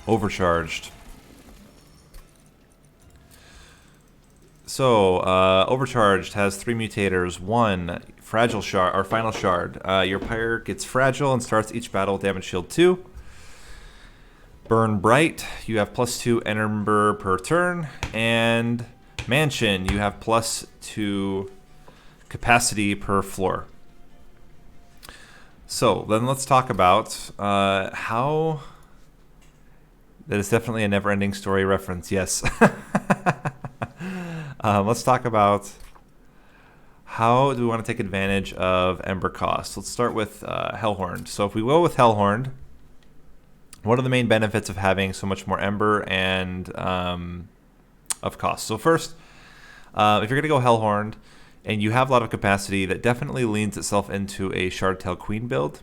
Overcharged. So, Overcharged has 3 mutators. 1, Fragile Shard, or Final Shard. Your pirate gets fragile and starts each battle with damage shield 2. Burn Bright, you have +2 ember per turn. And Mansion, you have +2 capacity per floor. So, then let's talk about how... That is definitely a never-ending story reference, yes. Let's talk about how do we want to take advantage of Ember cost. Let's start with Hellhorned. So if we go with Hellhorned, what are the main benefits of having so much more Ember and of cost? So first, if you're going to go Hellhorned and you have a lot of capacity, that definitely leans itself into a Shardtail Queen build,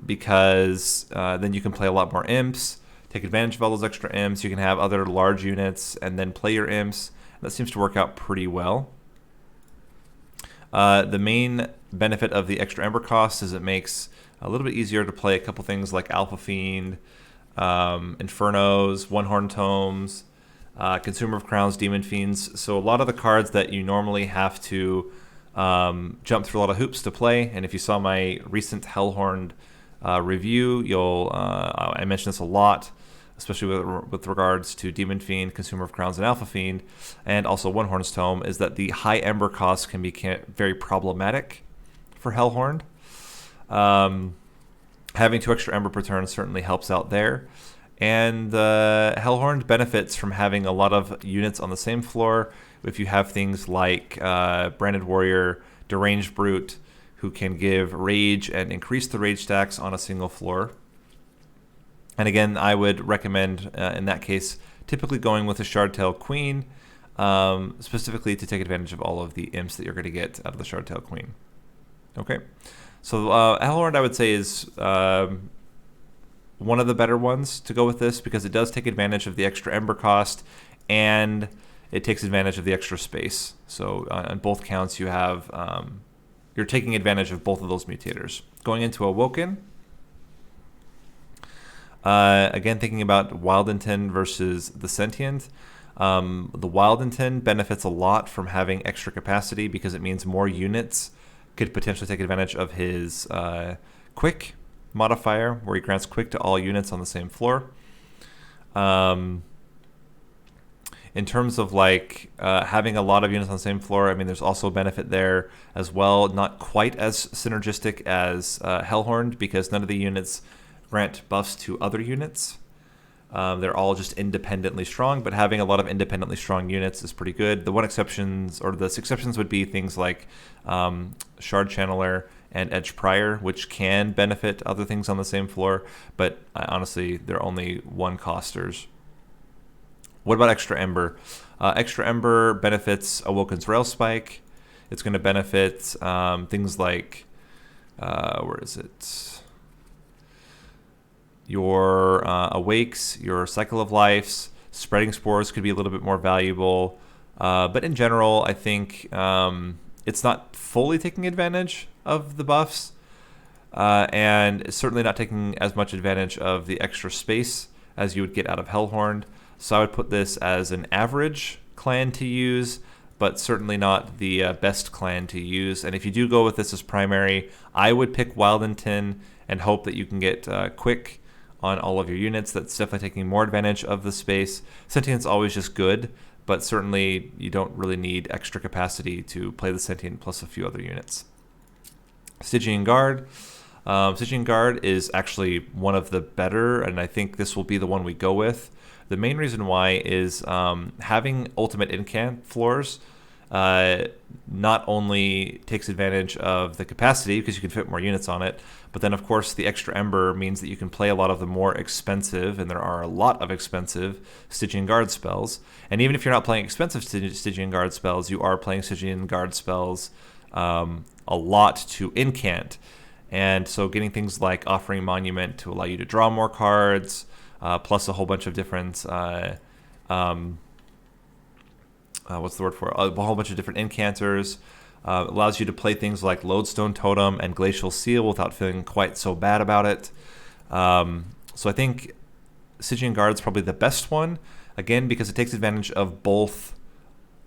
because then you can play a lot more imps, take advantage of all those extra imps. You can have other large units and then play your imps. That seems to work out pretty well. The main benefit of the extra Ember cost is it makes a little bit easier to play a couple things like Alpha Fiend, Infernos, One-Horn Tomes, Consumer of Crowns, Demon Fiends. So a lot of the cards that you normally have to jump through a lot of hoops to play. And if you saw my recent Hellhorned review, I mentioned this a lot, especially with regards to Demon Fiend, Consumer of Crowns, and Alpha Fiend, and also One-Horn's Tome, is that the high Ember cost can be very problematic for Hellhorned. Having 2 extra Ember per turn certainly helps out there. And Hellhorned benefits from having a lot of units on the same floor. If you have things like Branded Warrior, Deranged Brute, who can give rage and increase the rage stacks on a single floor. And again, I would recommend, in that case, typically going with a Shardtail Queen, specifically to take advantage of all of the imps that you're going to get out of the Shardtail Queen. Okay, so Hellhorned, I would say, is one of the better ones to go with this, because it does take advantage of the extra Ember cost, and it takes advantage of the extra space. So on both counts, you have... you're taking advantage of both of those mutators. Going into Awoken, again, thinking about Wildington versus the Sentient. The Wildington benefits a lot from having extra capacity, because it means more units could potentially take advantage of his Quick modifier, where he grants Quick to all units on the same floor. In terms of like having a lot of units on the same floor, I mean, there's also a benefit there as well. Not quite as synergistic as Hellhorned, because none of the units grant buffs to other units. They're all just independently strong, but having a lot of independently strong units is pretty good. The 6 exceptions would be things like Shard Channeler and Edge Prior, which can benefit other things on the same floor, but honestly, they're only 1 costers. What about Extra Ember? Extra Ember benefits Awoken's Rail Spike. It's going to benefit things like, where is it? Your Awakes, your Cycle of Lives. Spreading Spores could be a little bit more valuable. But in general, I think it's not fully taking advantage of the buffs, and certainly not taking as much advantage of the extra space as you would get out of Hellhorned. So I would put this as an average clan to use, but certainly not the best clan to use. And if you do go with this as primary, I would pick Wildington and hope that you can get Quick on all of your units. That's definitely taking more advantage of the space. Sentient's always just good, but certainly you don't really need extra capacity to play the Sentient plus a few other units. Stygian Guard. Stygian Guard is actually one of the better, and I think this will be the one we go with. The main reason why is having ultimate incant floors not only takes advantage of the capacity, because you can fit more units on it, but then of course the extra Ember means that you can play a lot of the more expensive, and there are a lot of expensive Stygian Guard spells. And even if you're not playing expensive Stygian Guard spells, you are playing Stygian Guard spells a lot to incant. And so getting things like Offering Monument to allow you to draw more cards, plus a whole bunch of different, what's the word for it? A whole bunch of different incanters. Allows you to play things like Lodestone Totem and Glacial Seal without feeling quite so bad about it. So I think Stygian Guard is probably the best one, again, because it takes advantage of both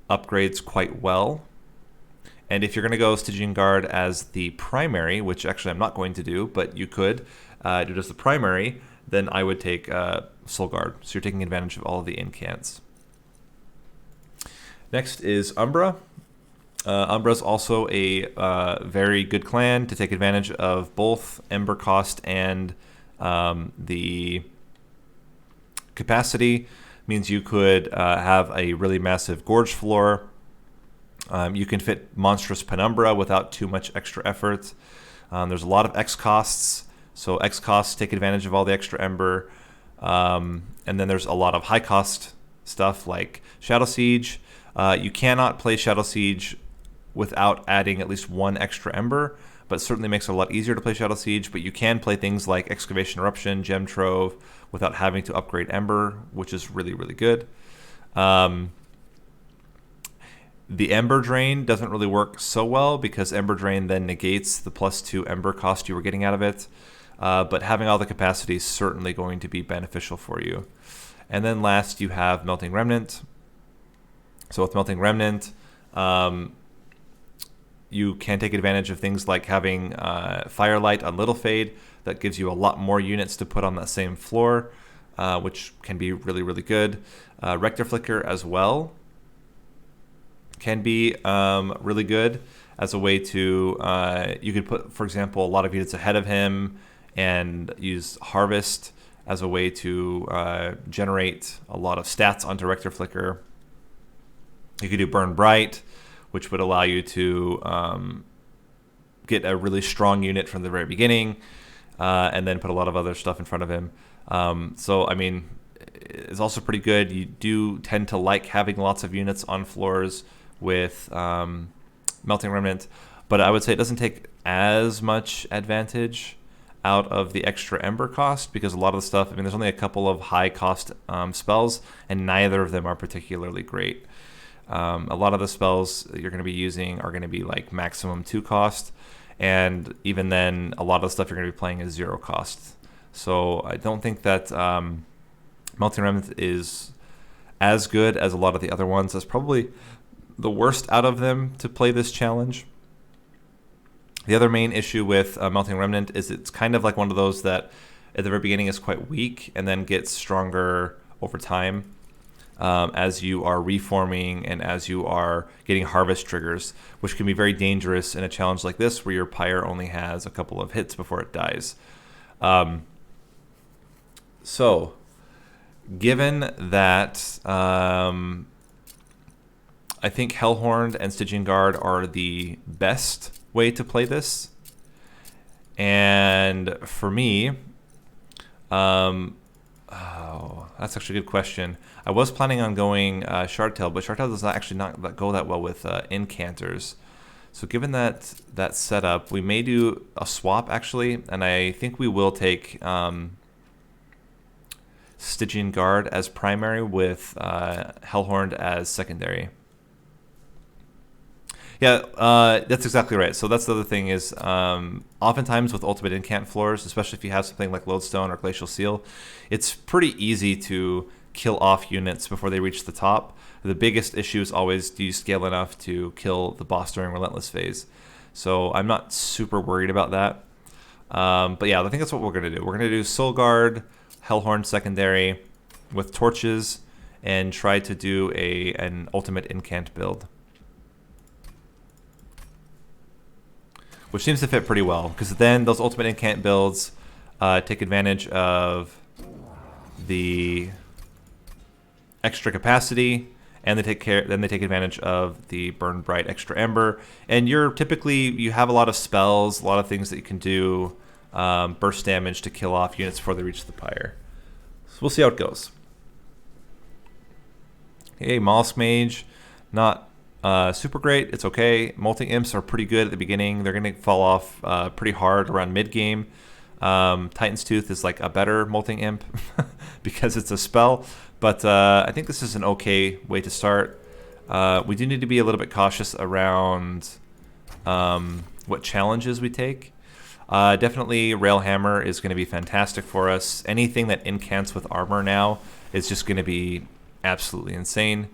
upgrades quite well. And if you're going to go Stygian Guard as the primary, which actually I'm not going to do, but you could do just the primary, then I would take Soul Guard. So you're taking advantage of all of the incants. Next is Umbra. Umbra is also a very good clan to take advantage of both Ember cost and the capacity. Means you could have a really massive Gorge floor. You can fit Monstrous Penumbra without too much extra effort. There's a lot of X costs, so X costs take advantage of all the extra Ember. And then there's a lot of high cost stuff like Shadow Siege. You cannot play Shadow Siege without adding at least one extra Ember, but certainly makes it a lot easier to play Shadow Siege. But you can play things like Excavation Eruption, Gem Trove, without having to upgrade Ember, which is really, really good. The Ember Drain doesn't really work so well because Ember Drain then negates the +2 Ember cost you were getting out of it. But having all the capacity is certainly going to be beneficial for you. And then last, you have Melting Remnant. So with Melting Remnant, you can take advantage of things like having Firelight on Little Fade. That gives you a lot more units to put on that same floor, which can be really, really good. Rector Flicker as well can be really good as a way to, you could put, for example, a lot of units ahead of him and use Harvest as a way to generate a lot of stats onto Rector Flicker. You could do Burn Bright, which would allow you to get a really strong unit from the very beginning, and then put a lot of other stuff in front of him. So, I mean, it's also pretty good. You do tend to like having lots of units on floors with Melting Remnant, but I would say it doesn't take as much advantage out of the extra Ember cost, because a lot of the stuff, I mean, there's only a couple of high cost spells, and neither of them are particularly great. A lot of the spells you're going to be using are going to be like maximum 2 cost, and even then a lot of the stuff you're going to be playing is 0 cost. So I don't think that Melting Remnant is as good as a lot of the other ones. That's probably the worst out of them to play this challenge. The other main issue with Melting Remnant is it's kind of like one of those that at the very beginning is quite weak and then gets stronger over time. As you are reforming and as you are getting harvest triggers, which can be very dangerous in a challenge like this where your pyre only has a couple of hits before it dies. So, given that I think Hellhorned and Stygian Guard are the best way to play this, and for me, oh, that's actually a good question. I was planning on going Shardtail, but Shardtail does not actually not go that well with Incanters. So given that setup, we may do a swap actually, and I think we will take Stygian Guard as primary with Hellhorned as secondary. Yeah, that's exactly right. So that's the other thing is oftentimes with ultimate incant floors, especially if you have something like Lodestone or Glacial Seal, it's pretty easy to kill off units before they reach the top. The biggest issue is always, do you scale enough to kill the boss during Relentless phase? So I'm not super worried about that. But yeah, I think that's what we're going to do. We're going to do Soul Guard, Hellhorn secondary with torches, and try to do an ultimate incant build, which seems to fit pretty well, because then those ultimate incant builds take advantage of the extra capacity, and they take advantage of the Burn Bright extra Ember. And you have a lot of spells, a lot of things that you can do, burst damage to kill off units before they reach the pyre. So we'll see how it goes. Okay, Mollusk Mage, not super great. It's okay. Molting Imps are pretty good at the beginning. They're going to fall off pretty hard around mid-game. Titan's Tooth is like a better Molting Imp because it's a spell. But I think this is an okay way to start. We do need to be a little bit cautious around what challenges we take. Definitely Railhammer is going to be fantastic for us. Anything that incants with armor now is just going to be absolutely insane.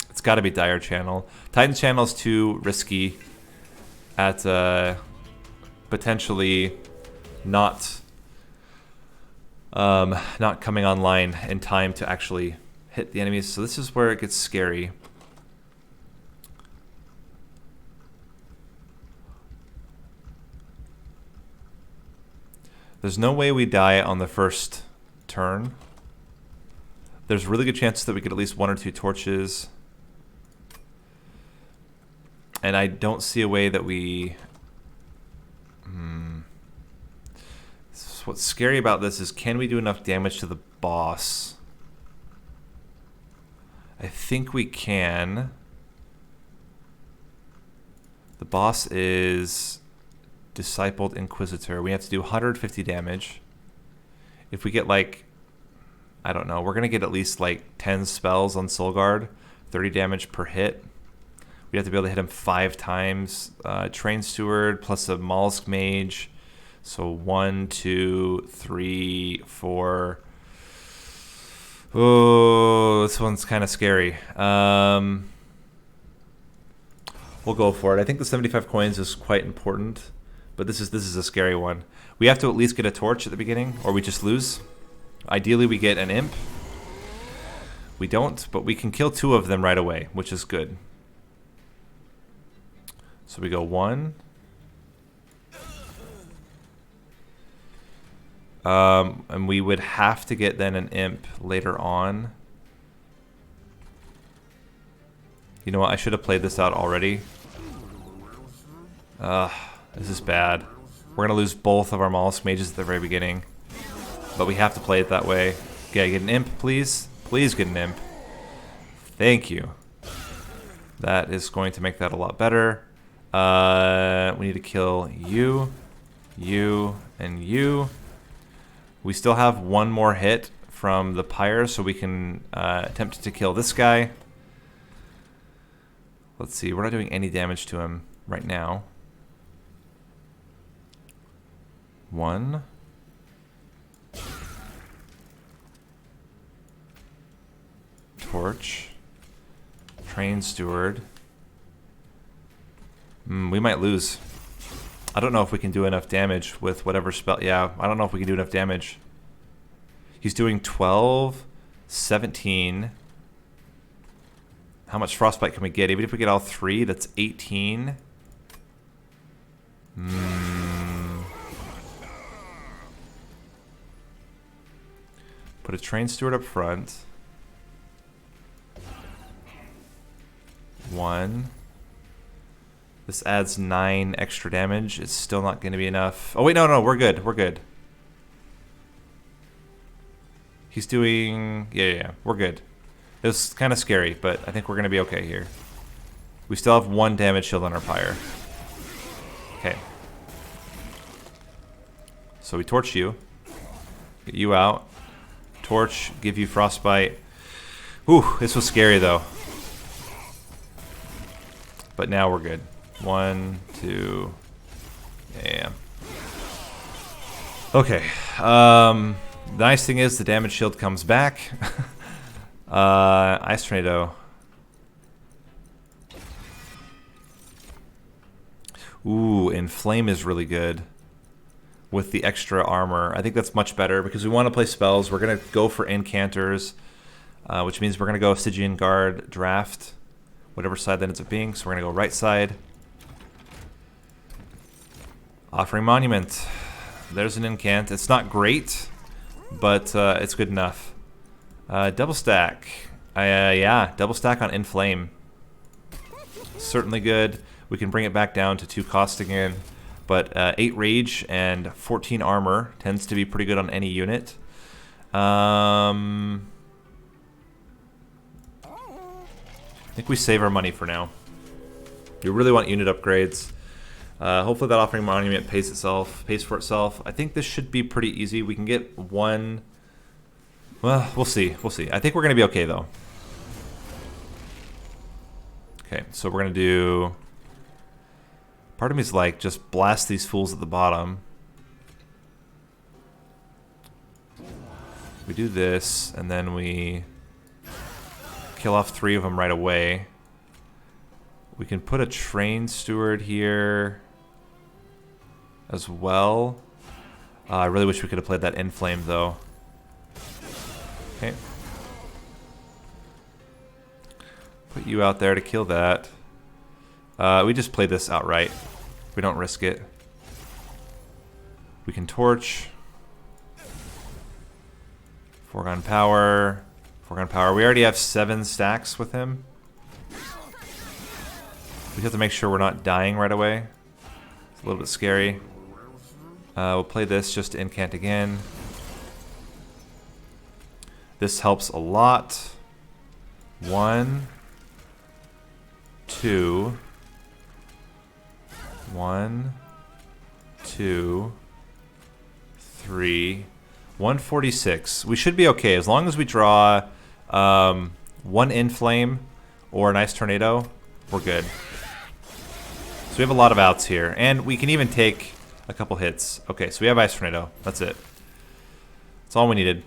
It's got to be Dire Channel. Titan Channel is too risky at potentially not coming online in time to actually hit the enemies. So this is where it gets scary. There's no way we die on the first turn. There's a really good chance that we get at least 1 or 2 torches. And I don't see a way that we... What's scary about this is, can we do enough damage to the boss? I think we can. The boss is Discipled Inquisitor. We have to do 150 damage. If we get like, I don't know, we're going to get at least like 10 spells on Soul Guard, 30 damage per hit. We have to be able to hit him 5 times. Train Steward plus a Mollusk Mage. So 1, 2, 3, 4. Oh, this one's kind of scary. We'll go for it. I think the 75 coins is quite important, but this is a scary one. We have to at least get a torch at the beginning, or we just lose. Ideally, we get an imp. We don't, but we can kill 2 of them right away, which is good. So we go 1. And we would have to get then an imp later on. You know what? I should have played this out already. This is bad. We're going to lose both of our Mollusk Mages at the very beginning. But we have to play it that way. Okay, get an imp, please. Please get an imp. Thank you. That is going to make that a lot better. We need to kill you, you, and you. We still have 1 more hit from the pyre, so we can attempt to kill this guy. Let's see, we're not doing any damage to him right now. 1. Torch. Train Steward. We might lose. I don't know if we can do enough damage with whatever spell. Yeah, I don't know if we can do enough damage. He's doing 12, 17. How much frostbite can we get? Even if we get all 3, that's 18. Put a Train Steward up front. 1. This adds 9 extra damage. It's still not going to be enough. Oh, wait, no, we're good. We're good. He's doing... Yeah, we're good. It was kind of scary, but I think we're going to be okay here. We still have 1 damage shield on our pyre. Okay. So we torch you. Get you out. Torch, give you frostbite. Ooh, this was scary, though. But now we're good. 1, 2, yeah. Okay. The nice thing is the damage shield comes back. Ice Tornado. Ooh, Inflame is really good with the extra armor. I think that's much better because we want to play spells. We're going to go for Incanters, which means we're going to go Stygian Guard draft, whatever side that ends up being. So we're going to go right side. Offering Monument. There's an incant. It's not great, but it's good enough. Double stack. Yeah, double stack on Inflame. Certainly good. We can bring it back down to 2 cost again. But 8 rage and 14 armor tends to be pretty good on any unit. I think we save our money for now. You really want unit upgrades. Hopefully that Offering Monument pays for itself. I think this should be pretty easy. We can get 1. Well, we'll see. We'll see. I think we're going to be okay, though. Okay, so we're going to do Part of me is like, just blast these fools at the bottom. We do this, and then we kill off 3 of them right away. We can put a train steward here as well. I really wish we could have played that Inflame, though. Okay. Put you out there to kill that. We just play this outright. We don't risk it. We can torch. Foregone power. Foregone power. We already have 7 stacks with him. We have to make sure we're not dying right away. It's a little bit scary. We'll play this just to incant again. This helps a lot. 1, 2. 1, 2, 3. 146. We should be okay as long as we draw 1 Inflame or a nice Tornado. We're good. So we have a lot of outs here, and we can even take a couple hits. Okay, so we have Ice Tornado. That's it. That's all we needed.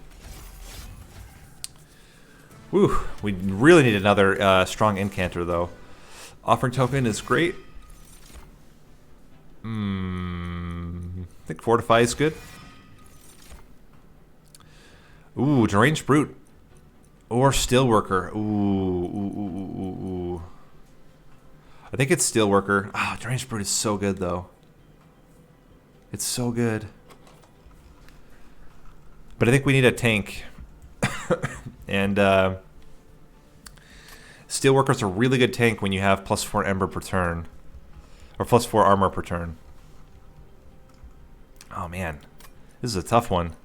Whew, we really need another strong Incanter, though. Offering Token is great. I think Fortify is good. Ooh, Deranged Brute. Or Steelworker. Ooh. I think it's Steelworker. Ah, Deranged Brute is so good, though. It's so good. But I think we need a tank. And Steelworker's a really good tank when you have +4 Ember per turn. Or +4 armor per turn. Oh, man. This is a tough one.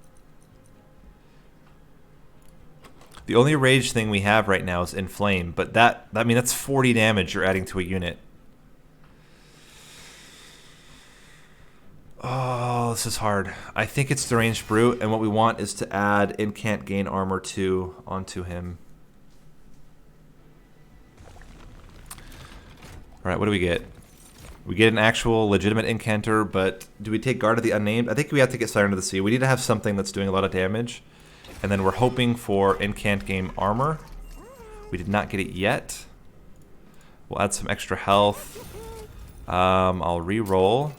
The only rage thing we have right now is Inflame, but I mean that's 40 damage you're adding to a unit. Oh, this is hard. I think it's Deranged Brute, and what we want is to add Incant Gain Armor 2 onto him. Alright, what do we get? We get an actual legitimate Incanter, but do we take Guard of the Unnamed? I think we have to get Siren of the Sea. We need to have something that's doing a lot of damage. And then we're hoping for Incant Game Armor. We did not get it yet. We'll add some extra health. I'll re-roll.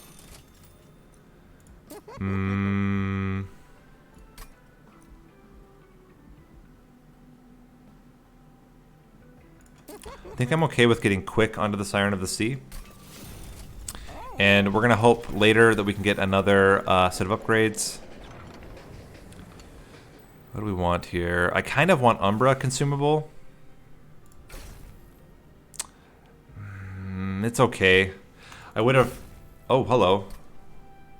I think I'm okay with getting quick onto the Siren of the Sea. And we're going to hope later that we can get another set of upgrades. What do we want here? I kind of want Umbra consumable. It's okay. I would have... Oh, hello.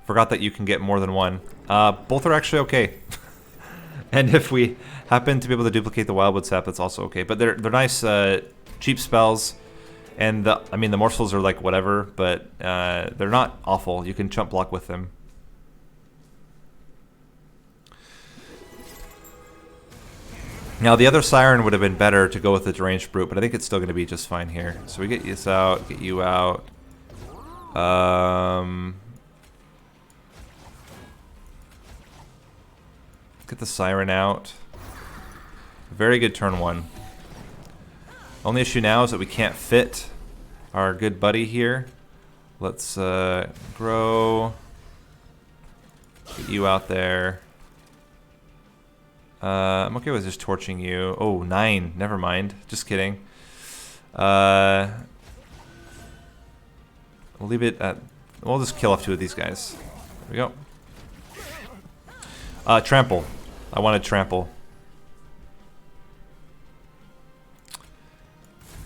Forgot that you can get more than one. Both are actually okay. And if we happen to be able to duplicate the Wildwood Sap, that's also okay. But they're nice, cheap spells. And I mean, the morsels are like whatever, but they're not awful. You can chump block with them. Now, the other Siren would have been better to go with the Deranged Brute, but I think it's still going to be just fine here. So we get this out, get you out. Get the Siren out. Very good turn 1. Only issue now is that we can't fit our good buddy here. Let's grow. Get you out there. I'm okay with just torching you. Oh, 9. Never mind. Just kidding. We'll leave it at... We'll just kill off 2 of these guys. There we go. Trample. I wanted trample.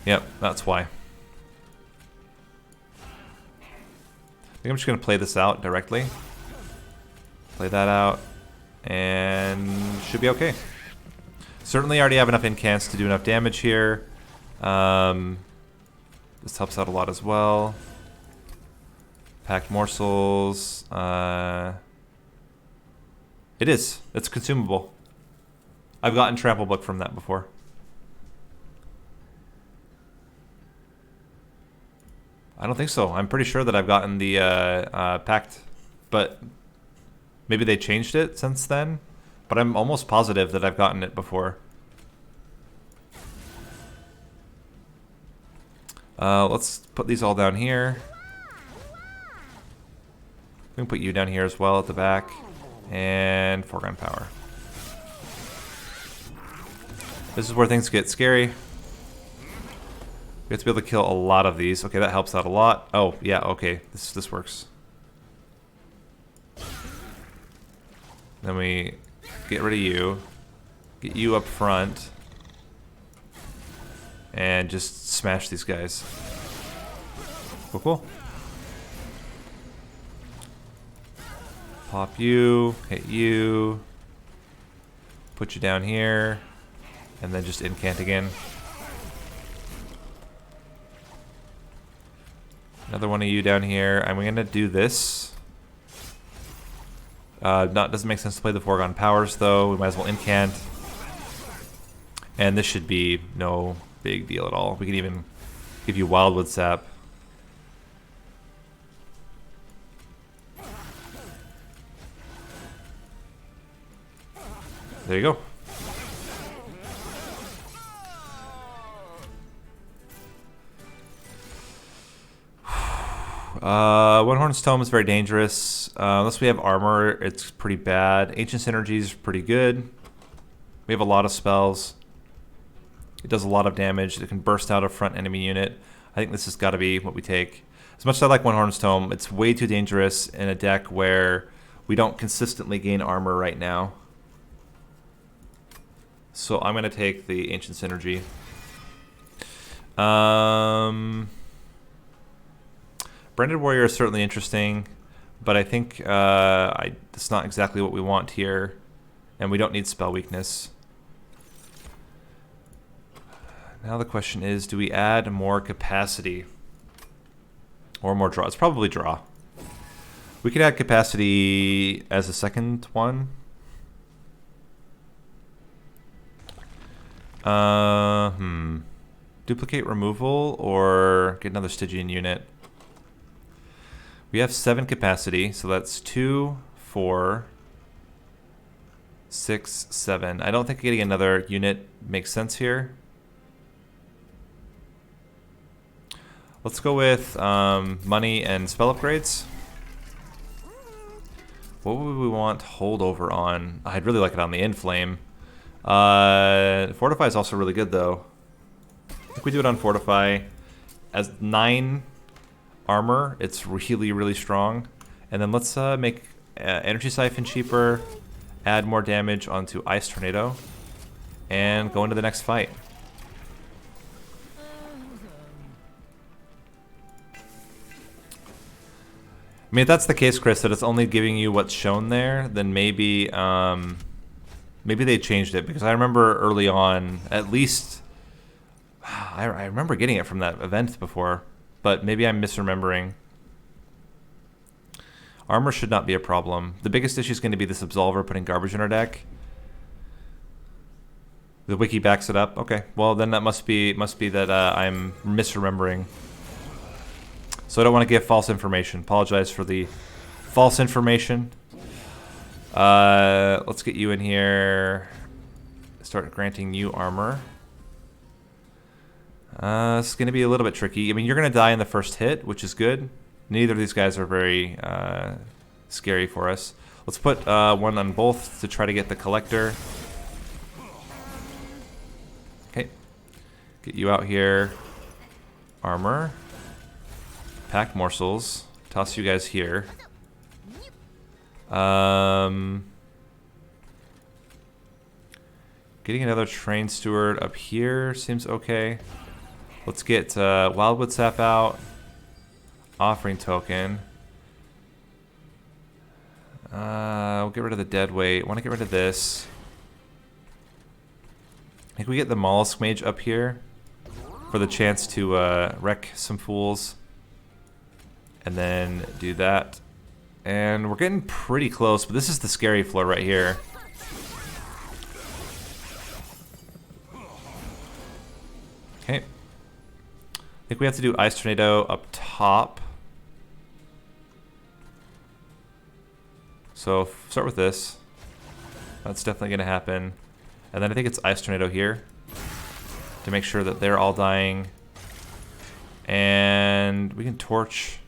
Yep, that's why. I think I'm just going to play this out directly. Play that out. And should be okay. Certainly already have enough incants to do enough damage here. This helps out a lot as well. Packed morsels. It is. It's consumable. I've gotten Trample Book from that before. I don't think so. I'm pretty sure that I've gotten the pact, but maybe they changed it since then. But I'm almost positive that I've gotten it before. Let's put these all down here. We can put you down here as well at the back. And foreground power. This is where things get scary. We have to be able to kill a lot of these. Okay, that helps out a lot. Oh, yeah, okay. This works. Then we get rid of you. Get you up front. And just smash these guys. Cool, cool. Pop you. Hit you. Put you down here. And then just incant again. Another one of you down here. I'm gonna do this. Doesn't make sense to play the foregone powers though. We might as well incant. And this should be no big deal at all. We can even give you Wildwood Sap. There you go. One Horn's Tome is very dangerous. Unless we have armor, it's pretty bad. Ancient Synergy is pretty good. We have a lot of spells. It does a lot of damage. It can burst out a front enemy unit. I think this has got to be what we take. As much as I like One Horn's Tome, it's way too dangerous in a deck where we don't consistently gain armor right now. So I'm going to take the Ancient Synergy. Branded Warrior is certainly interesting, but I think it's not exactly what we want here, and we don't need spell weakness. Now the question is, do we add more capacity or more draw? It's probably draw. We could add capacity as a second one. Duplicate removal or get another Stygian unit. We have 7 capacity, so that's 2, 4, 6, 7. I don't think getting another unit makes sense here. Let's go with money and spell upgrades. What would we want holdover on? I'd really like it on the Inflame. Fortify is also really good, though. I think we do it on Fortify. As 9 armor, it's really, really strong. And then let's make Energy Siphon cheaper, add more damage onto Ice Tornado, and go into the next fight. I mean, if that's the case, Chris, that it's only giving you what's shown there, then maybe maybe they changed it, because I remember early on, at least, I remember getting it from that event before, but maybe I'm misremembering. Armor should not be a problem. The biggest issue is going to be this Absolver putting garbage in our deck. The wiki backs it up. Okay, well then that must be that I'm misremembering. So I don't want to give false information. Apologize for the false information. Let's get you in here. Start granting you armor. It's going to be a little bit tricky. I mean, you're going to die in the first hit, which is good. Neither of these guys are very scary for us. Let's put one on both to try to get the collector. Okay. Get you out here. Armor. Pack morsels. Toss you guys here. Getting another Train Steward up here seems okay. Let's get Wildwood Sap out. Offering Token. We'll get rid of the Dead Weight. Want to get rid of this. I think we get the Mollusk Mage up here for the chance to wreck some fools. And then do that. And we're getting pretty close, but this is the scary floor right here. Okay. I think we have to do Ice Tornado up top. So start with this. That's definitely going to happen. And then I think it's Ice Tornado here to make sure that they're all dying. And we can torch.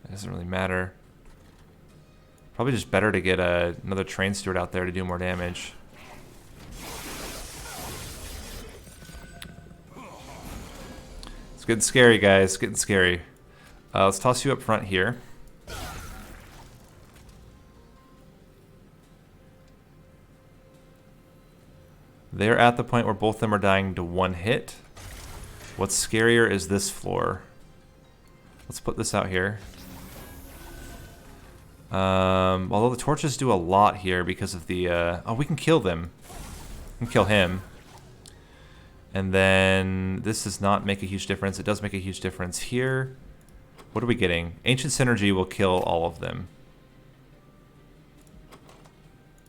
It doesn't really matter. Probably just better to get another Train Steward out there to do more damage. It's getting scary, guys. It's getting scary. Let's toss you up front here. They're at the point where both of them are dying to one hit. What's scarier is this floor. Let's put this out here. Although the torches do a lot here because of the... oh, we can kill them. We can kill him. And then this does not make a huge difference. It does make a huge difference here. What are we getting? Ancient Synergy will kill all of them.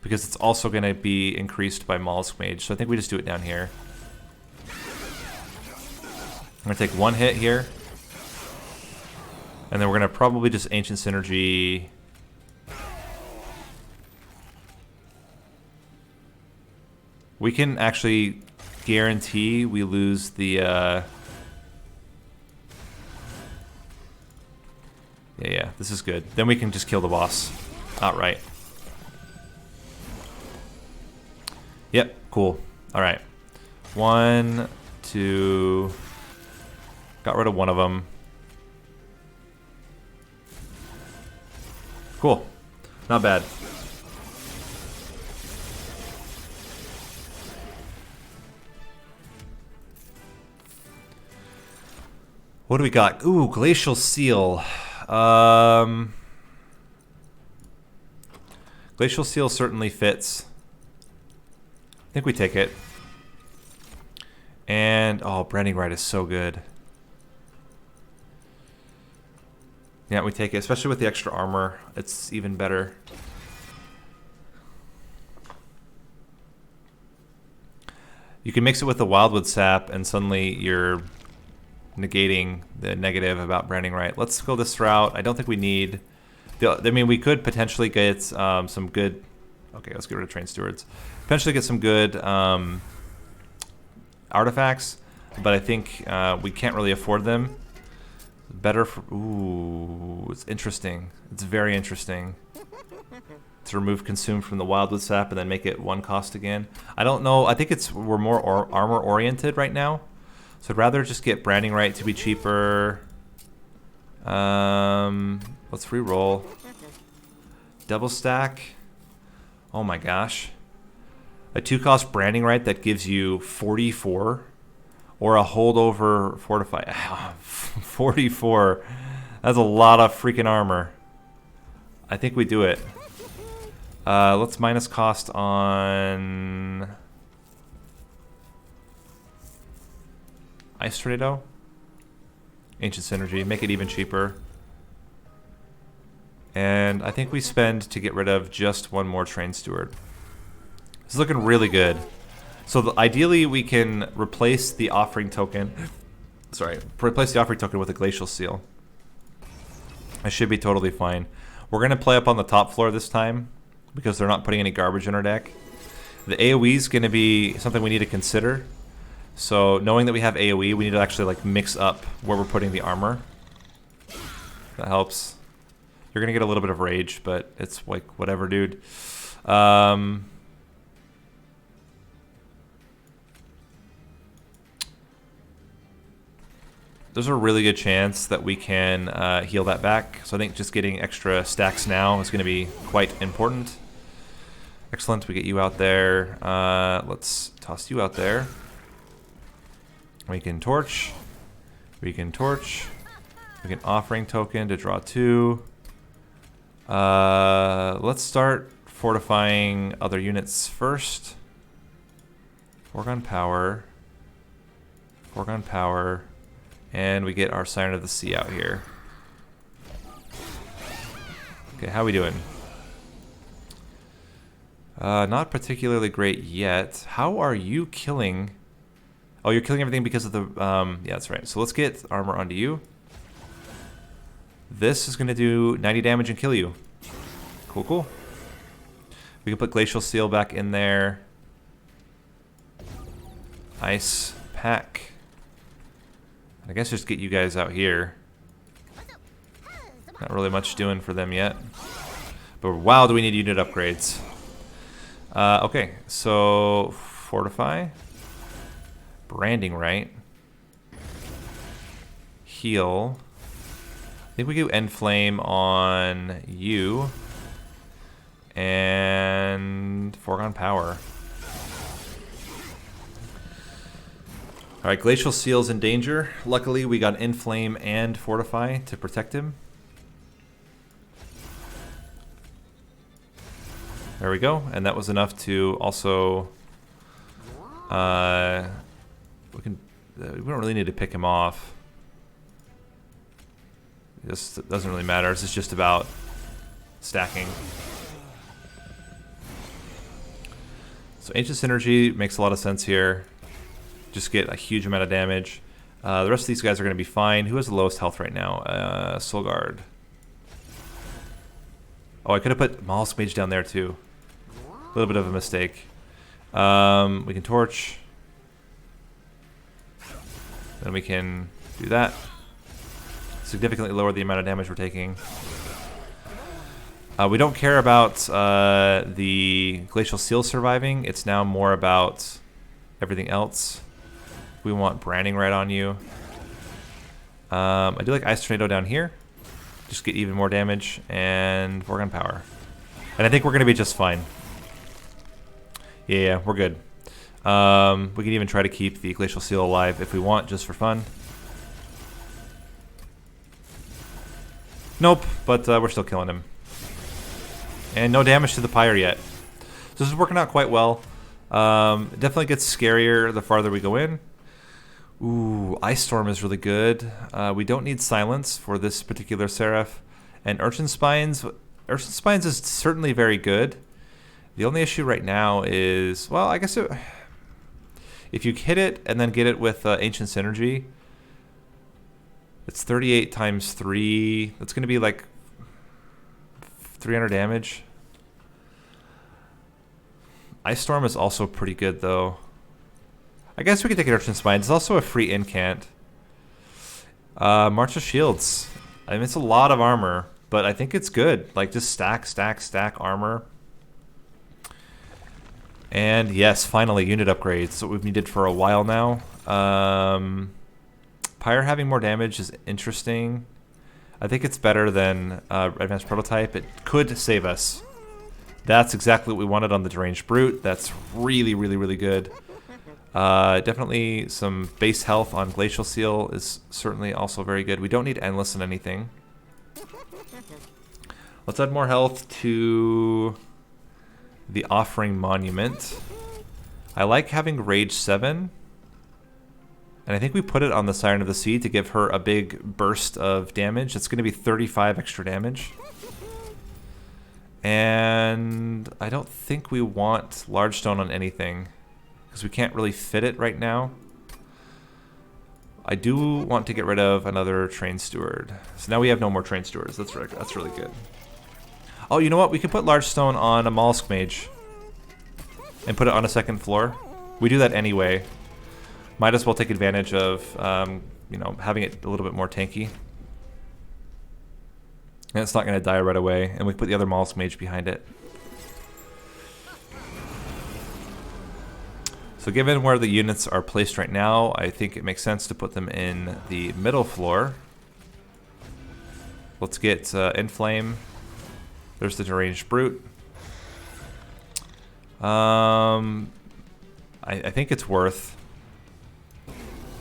Because it's also going to be increased by Mollusk Mage. So I think we just do it down here. I'm going to take one hit here. And then we're going to probably just Ancient Synergy... We can actually guarantee we lose the... Yeah, this is good. Then we can just kill the boss outright. Yep, cool. Alright. 1, 2... Got rid of one of them. Cool. Not bad. What do we got? Ooh, Glacial Seal. Glacial Seal certainly fits. I think we take it. And, oh, Branding Right is so good. Yeah, we take it, especially with the extra armor. It's even better. You can mix it with the Wildwood Sap, and suddenly you're negating the negative about Branding Right. Let's go this route. I don't think we need... I mean, we could potentially get some good... Okay, let's get rid of Train Stewards. Potentially get some good artifacts, but I think we can't really afford them. Better for... Ooh, it's interesting. It's very interesting. To remove Consume from the Wildwood Sap and then make it one cost again. I don't know. I think we're more armor oriented right now. So I'd rather just get Branding Right to be cheaper. Let's re-roll. Double stack. Oh my gosh. A 2-cost Branding Right that gives you 44. Or a holdover Fortify. 44. That's a lot of freaking armor. I think we do it. Let's minus cost on... Ice Tornado. Ancient Synergy. Make it even cheaper. And I think we spend to get rid of just one more Train Steward. This is looking really good. So ideally we can replace the offering token. Sorry. Replace the offering token with a Glacial Seal. I should be totally fine. We're going to play up on the top floor this time because they're not putting any garbage in our deck. The AoE is going to be something we need to consider. So knowing that we have AoE, we need to actually like mix up where we're putting the armor. That helps. You're going to get a little bit of rage, but it's like whatever, dude. There's a really good chance that we can heal that back. So I think just getting extra stacks now is going to be quite important. Excellent, we get you out there. Let's toss you out there. We can torch. We can torch. We can offering token to draw 2. Let's start fortifying other units first. Foregone power. Foregone power. And we get our Siren of the Sea out here. Okay, how we doing? Not particularly great yet. How are you killing Oh, you're killing everything because of the... yeah, that's right. So let's get armor onto you. This is going to do 90 damage and kill you. Cool, cool. We can put Glacial Seal back in there. Ice Pack. I guess just get you guys out here. Not really much doing for them yet. But wow, do we need unit upgrades. Okay, so Fortify. Branding right. Heal. I think we do End Flame on you. And Foregone Power. Alright, Glacial Seal's in danger. Luckily, we got Inflame and Fortify to protect him. There we go. And that was enough to also... we don't really need to pick him off. This doesn't really matter. This is just about stacking. So Ancient Synergy makes a lot of sense here. Just get a huge amount of damage. The rest of these guys are going to be fine. Who has the lowest health right now? Soul Guard. Oh, I could have put Mollusk Mage down there too. A little bit of a mistake. We can torch. Then we can do that. Significantly lower the amount of damage we're taking. We don't care about the Glacial Seal surviving. It's now more about everything else. We want Branding right on you. I do like Ice Tornado down here. Just get even more damage and Foregone Power. And I think we're going to be just fine. Yeah, we're good. We can even try to keep the Glacial Seal alive if we want, just for fun. Nope, but we're still killing him. And no damage to the Pyre yet. So this is working out quite well. It definitely gets scarier the farther we go in. Ooh, Ice Storm is really good. We don't need Silence for this particular Seraph. And Urchin Spines is certainly very good. The only issue right now is, well, I guess if you hit it and then get it with Ancient Synergy, it's 38 times 3. That's going to be like 300 damage. Ice Storm is also pretty good, though. I guess we could take an Urchin Spines. It's also a free incant. March of Shields. I mean, it's a lot of armor, but I think it's good. Like, just stack, stack, stack armor. And yes, finally, unit upgrades. So we've needed for a while now. Pyre having more damage is interesting. I think it's better than Advanced Prototype. It could save us. That's exactly what we wanted on the Deranged Brute. That's really, really, really good. Definitely some base health on Glacial Seal is certainly also very good. We don't need Endless in anything. Let's add more health to the Offering Monument. I like having Rage 7. And I think we put it on the Siren of the Sea to give her a big burst of damage. It's going to be 35 extra damage. And I don't think we want Large Stone on anything, because we can't really fit it right now. I do want to get rid of another Train Steward. So now we have no more Train Stewards. That's really good. Oh, you know what? We could put Large Stone on a Mollusk Mage and put it on a second floor. We do that anyway. Might as well take advantage of, you know, having it a little bit more tanky. And it's not going to die right away. And we put the other Mollusk Mage behind it. So given where the units are placed right now, I think it makes sense to put them in the middle floor. Let's get Inflame. There's the Deranged Brute. I think it's worth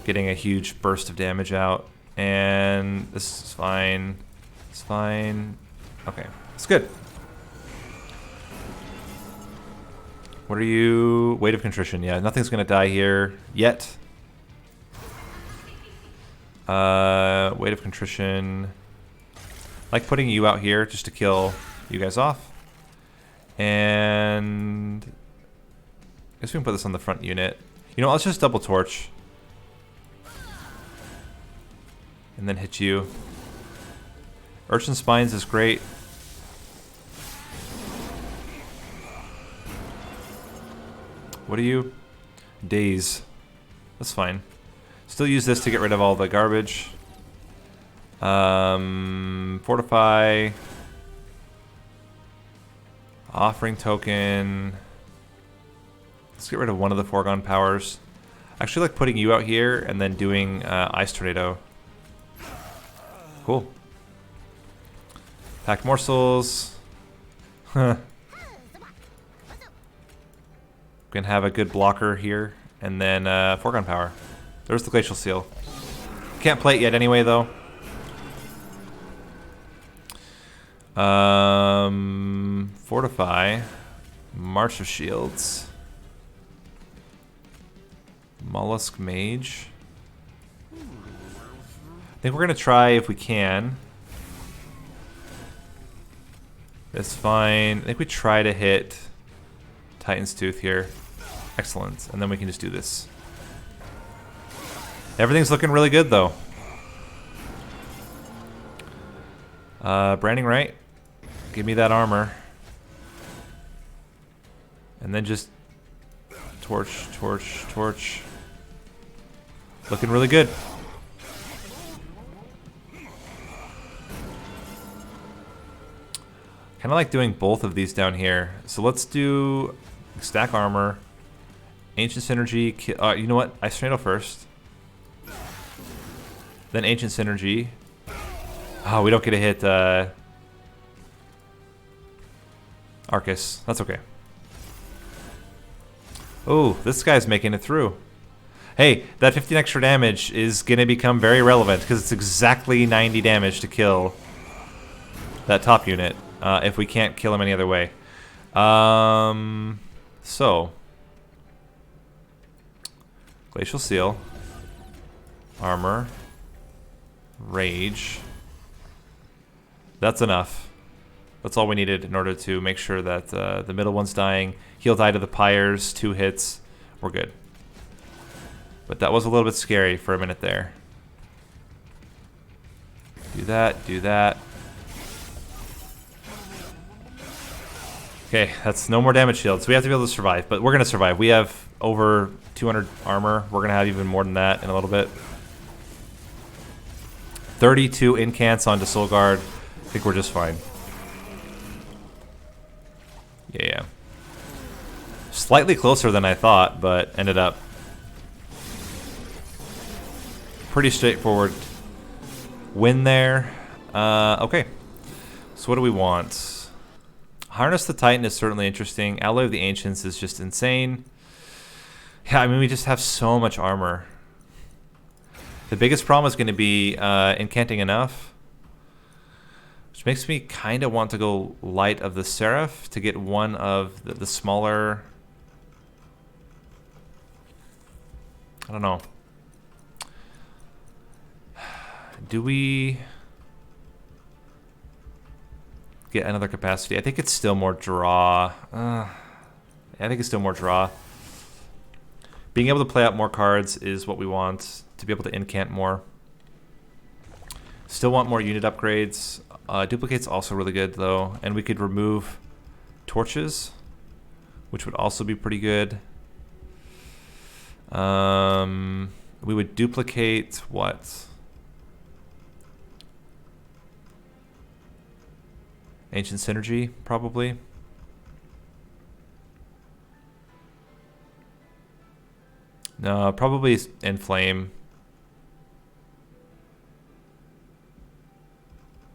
getting a huge burst of damage out. And this is fine. It's fine. Okay, it's good. What are you? Weight of Contrition. Yeah, nothing's going to die here yet. Weight of Contrition. I like putting you out here just to kill you guys off. And I guess we can put this on the front unit. You know, let's just double torch. and then hit you. Urchin Spines is great. What are you? Daze. That's fine. Still use this to get rid of all the garbage. Fortify. Offering token. Let's get rid of one of the foregone powers. I actually like putting you out here and then doing Ice Tornado. Cool. Pack morsels. Huh. Gonna have a good blocker here, and then foregone power. There's the Glacial Seal. Can't play it yet anyway, though. Fortify. March of Shields. Mollusk Mage. I think we're gonna try if we can. That's fine. I think we try to hit Titan's Tooth here. Excellent. And then we can just do this. Everything's looking really good, though. Branding Right. Give me that armor. And then just torch, torch, torch. Looking really good. Kind of like doing both of these down here. So let's do stack armor, ancient synergy. You know what? Ice Tornado first. Then ancient synergy. Oh, we don't get to hit Arcus. That's okay. Oh, this guy's making it through. Hey, that 15 extra damage is going to become very relevant because it's exactly 90 damage to kill that top unit if we can't kill him any other way. So, Glacial Seal, armor, rage. That's enough. That's all we needed in order to make sure that the middle one's dying. He'll die to the pyres, 2 hits. We're good. But that was a little bit scary for a minute there. Do that, do that. Okay, that's no more damage shields. We have to be able to survive, but we're going to survive. We have over 200 armor. We're going to have even more than that in a little bit. 32 incants onto Soul Guard. I think we're just fine. Yeah. Slightly closer than I thought, but ended up pretty straightforward win there. Okay. So what do we want? Harness the Titan is certainly interesting. Alloy of the Ancients is just insane. Yeah, I mean, we just have so much armor. The biggest problem is going to be incanting enough. Which makes me kind of want to go Light of the Seraph to get one of the smaller... I don't know. Do we get another capacity? I think it's still more draw. I think it's still more draw. Being able to play out more cards is what we want. To be able to incant more. Still want more unit upgrades. Duplicate's also really good though. And we could remove torches, which would also be pretty good. We would duplicate what? Ancient Synergy, probably. No, probably Inflame.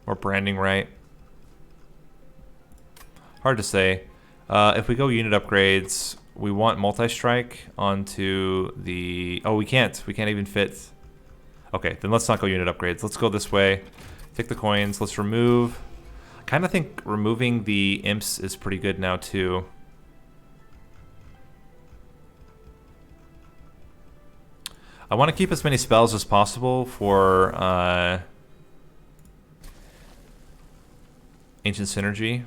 Or Branding Right. Hard to say. If we go unit upgrades, we want multi-strike onto the... Oh, we can't. We can't even fit... Okay, then let's not go unit upgrades. Let's go this way. Take the coins. Let's remove... I kind of think removing the imps is pretty good now, too. I want to keep as many spells as possible for Ancient Synergy.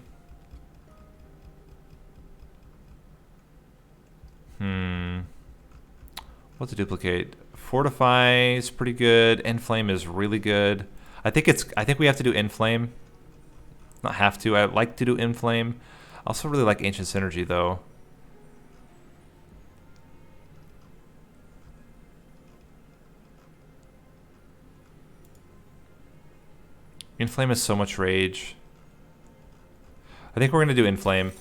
What's a duplicate? Fortify is pretty good. Inflame is really good. I think we have to do Inflame. Not have to. I like to do Inflame. I also really like Ancient Synergy though. Inflame is so much rage. I think we're gonna do Inflame.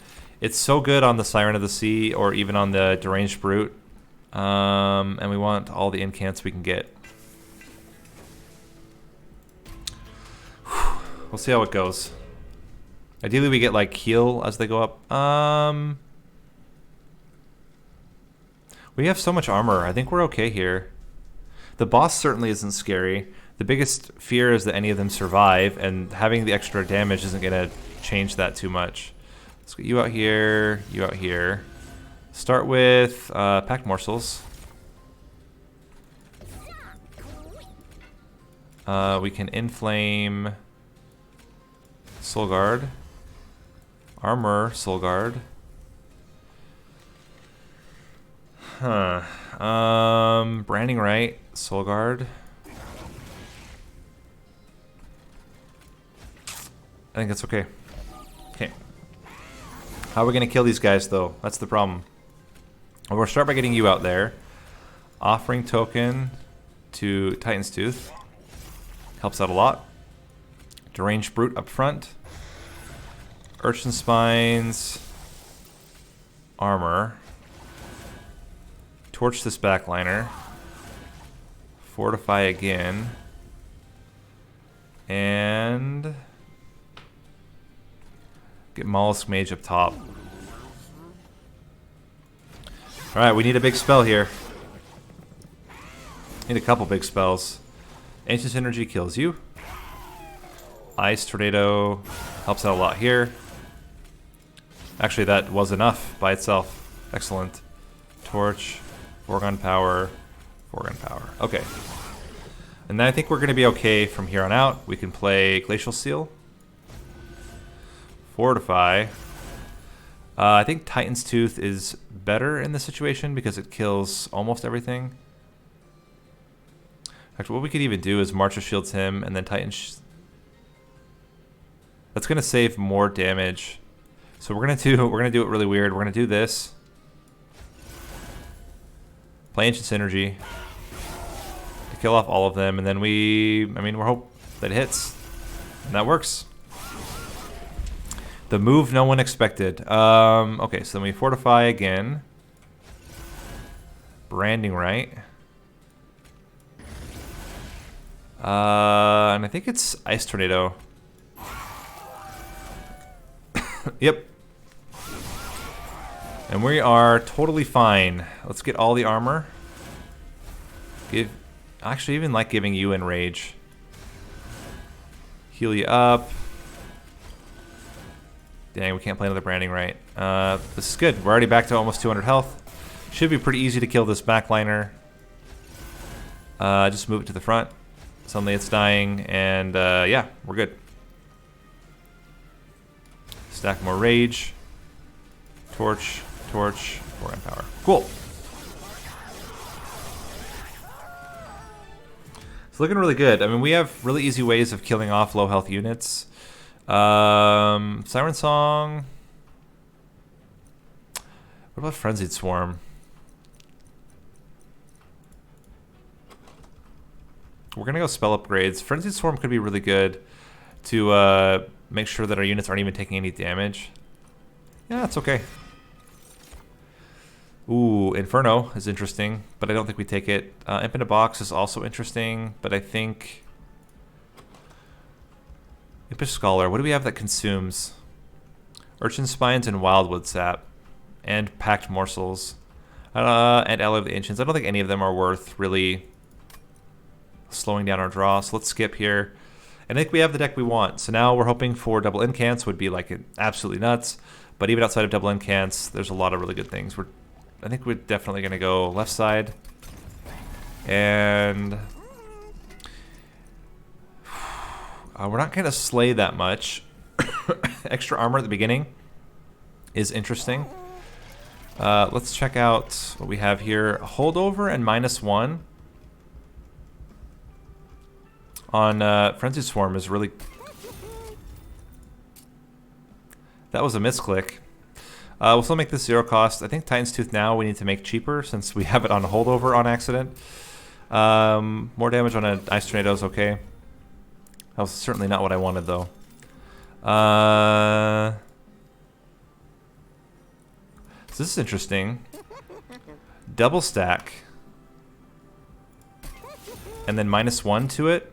It's so good on the Siren of the Sea or even on the Deranged Brute. And we want all the incants we can get. We'll see how it goes. Ideally we get like heal as they go up. We have so much armor. I think we're okay here. The boss certainly isn't scary. The biggest fear is that any of them survive, and having the extra damage isn't gonna change that too much. Let's get you out here, you out here. Start with packed morsels. We can inflame Soul Guard, armor Soul Guard. Huh. Branding right, Soul Guard. I think that's okay. Okay. How are we gonna kill these guys though? That's the problem. We'll start by getting you out there. Offering token to Titan's Tooth. Helps out a lot. Deranged Brute up front. Urchin Spines. Armor. Torch this backliner. Fortify again. And get Mollusk Mage up top. Alright, we need a big spell here. Need a couple big spells. Ancient Energy kills you. Ice Tornado helps out a lot here. Actually, that was enough by itself. Excellent. Torch, Foregone Power, Foregone Power. Okay. And then I think we're going to be okay from here on out. We can play Glacial Seal. Fortify. I think Titan's Tooth is better in this situation because it kills almost everything. Actually, what we could even do is Marcher shields him and then Titan's... That's going to save more damage. So we're going to do it really weird. We're going to do this. Play Ancient Synergy to kill off all of them, and then we hope that it hits. And that works. The move no one expected. Okay, so then we fortify again. Branding right. And I think it's Ice Tornado. Yep. And we are totally fine. Let's get all the armor. I actually even like giving you Enrage. Heal you up. Dang, we can't play another branding right. This is good. We're already back to almost 200 health. Should be pretty easy to kill this backliner. Just move it to the front. Suddenly it's dying, and yeah, we're good. Stack more rage. Torch, torch, Foregone Power. Cool. It's looking really good. I mean, we have really easy ways of killing off low health units. Siren Song. What about Frenzied Swarm? We're gonna go spell upgrades. Frenzied Swarm could be really good to make sure that our units aren't even taking any damage. Yeah, it's okay. Ooh, Inferno is interesting, but I don't think we take it. Imp in a Box is also interesting, but I think... Impish Scholar, what do we have that consumes? Urchin Spines and Wildwood Sap. And Packed Morsels. And Ally of the Ancients. I don't think any of them are worth really slowing down our draw, so let's skip here. And I think we have the deck we want. So now we're hoping for double incants would be like absolutely nuts. But even outside of double incants, there's a lot of really good things. I think we're definitely going to go left side. And we're not going to slay that much. Extra armor at the beginning is interesting. Let's check out what we have here. Holdover and -1 on Frenzy Swarm is really... That was a misclick. We'll still make this 0 cost. I think Titan's Tooth now we need to make cheaper since we have it on holdover on accident. More damage on an Ice Tornado is okay. That was certainly not what I wanted though. So this is interesting. Double stack. And then -1 to it.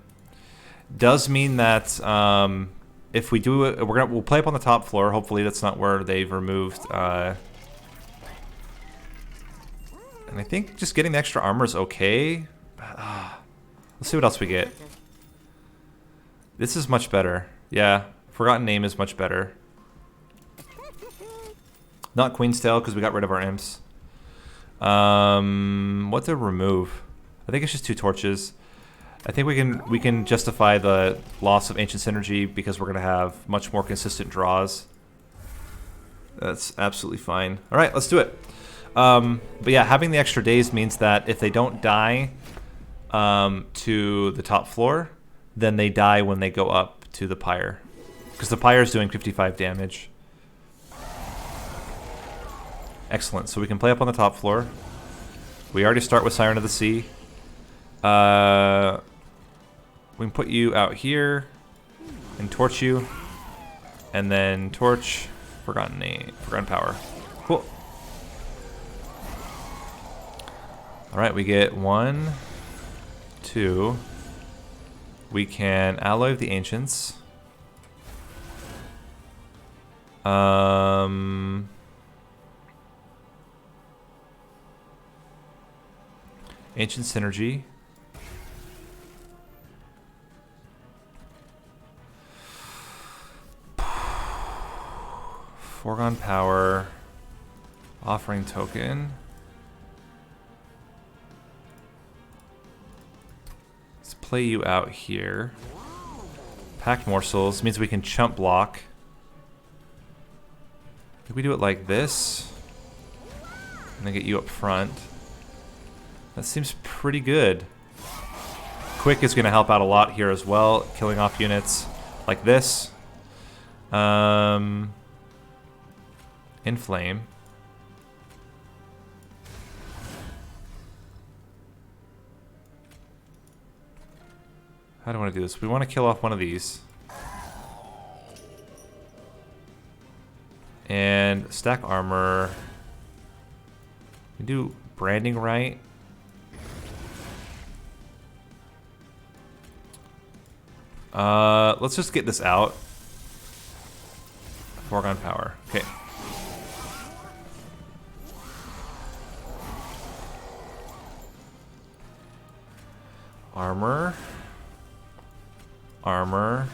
Does mean that if we do it, we'll play up on the top floor. Hopefully that's not where they've removed. And I think just getting the extra armor is okay. Let's see what else we get. This is much better. Yeah, Forgotten Name is much better. Not Queen's Tail because we got rid of our imps. What to remove? I think it's just 2 torches. I think we can justify the loss of Ancient Synergy because we're gonna have much more consistent draws. That's absolutely fine. All right, let's do it. But yeah, having the extra days means that if they don't die to the top floor, then they die when they go up to the pyre, because the pyre is doing 55 damage. Excellent. So we can play up on the top floor. We already start with Siren of the Sea. We can put you out here and torch you, and then torch Forgotten Power. Cool. All right, we get 1, 2. We can Alloy of the Ancients. Ancient Synergy. Foregone Power. Offering Token. Let's play you out here. Packed Morsels means we can chump block. If we do it like this, and then get you up front. That seems pretty good. Quick is going to help out a lot here as well, killing off units like this. Inflame. How do I want to do this? We want to kill off one of these. And stack armor. We do branding right. Let's just get this out. Foregone Power. Okay. Armor. Armor.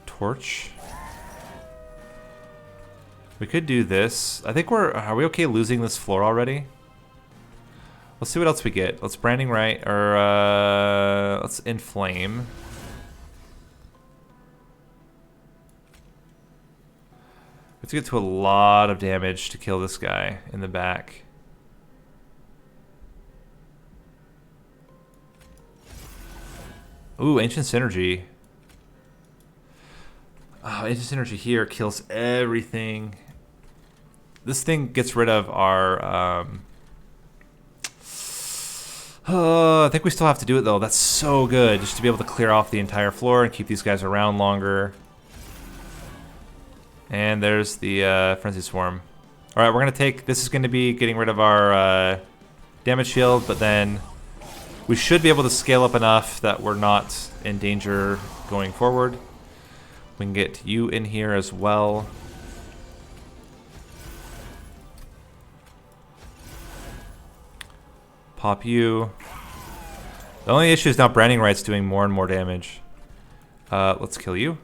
Torch. We could do this. I think are we okay losing this floor already? Let's see what else we get. Let's branding right, or let's inflame. We have to get to a lot of damage to kill this guy in the back. Ooh, Ancient Synergy. Oh, Ancient Synergy here kills everything. This thing gets rid of our... I think we still have to do it though. That's so good, just to be able to clear off the entire floor and keep these guys around longer. And there's the Frenzy Swarm. All right, we're gonna take. This is gonna be getting rid of our damage shield, but then we should be able to scale up enough that we're not in danger going forward. We can get you in here as well. Pop you. The only issue is now Branding Right's doing more and more damage. Let's kill you.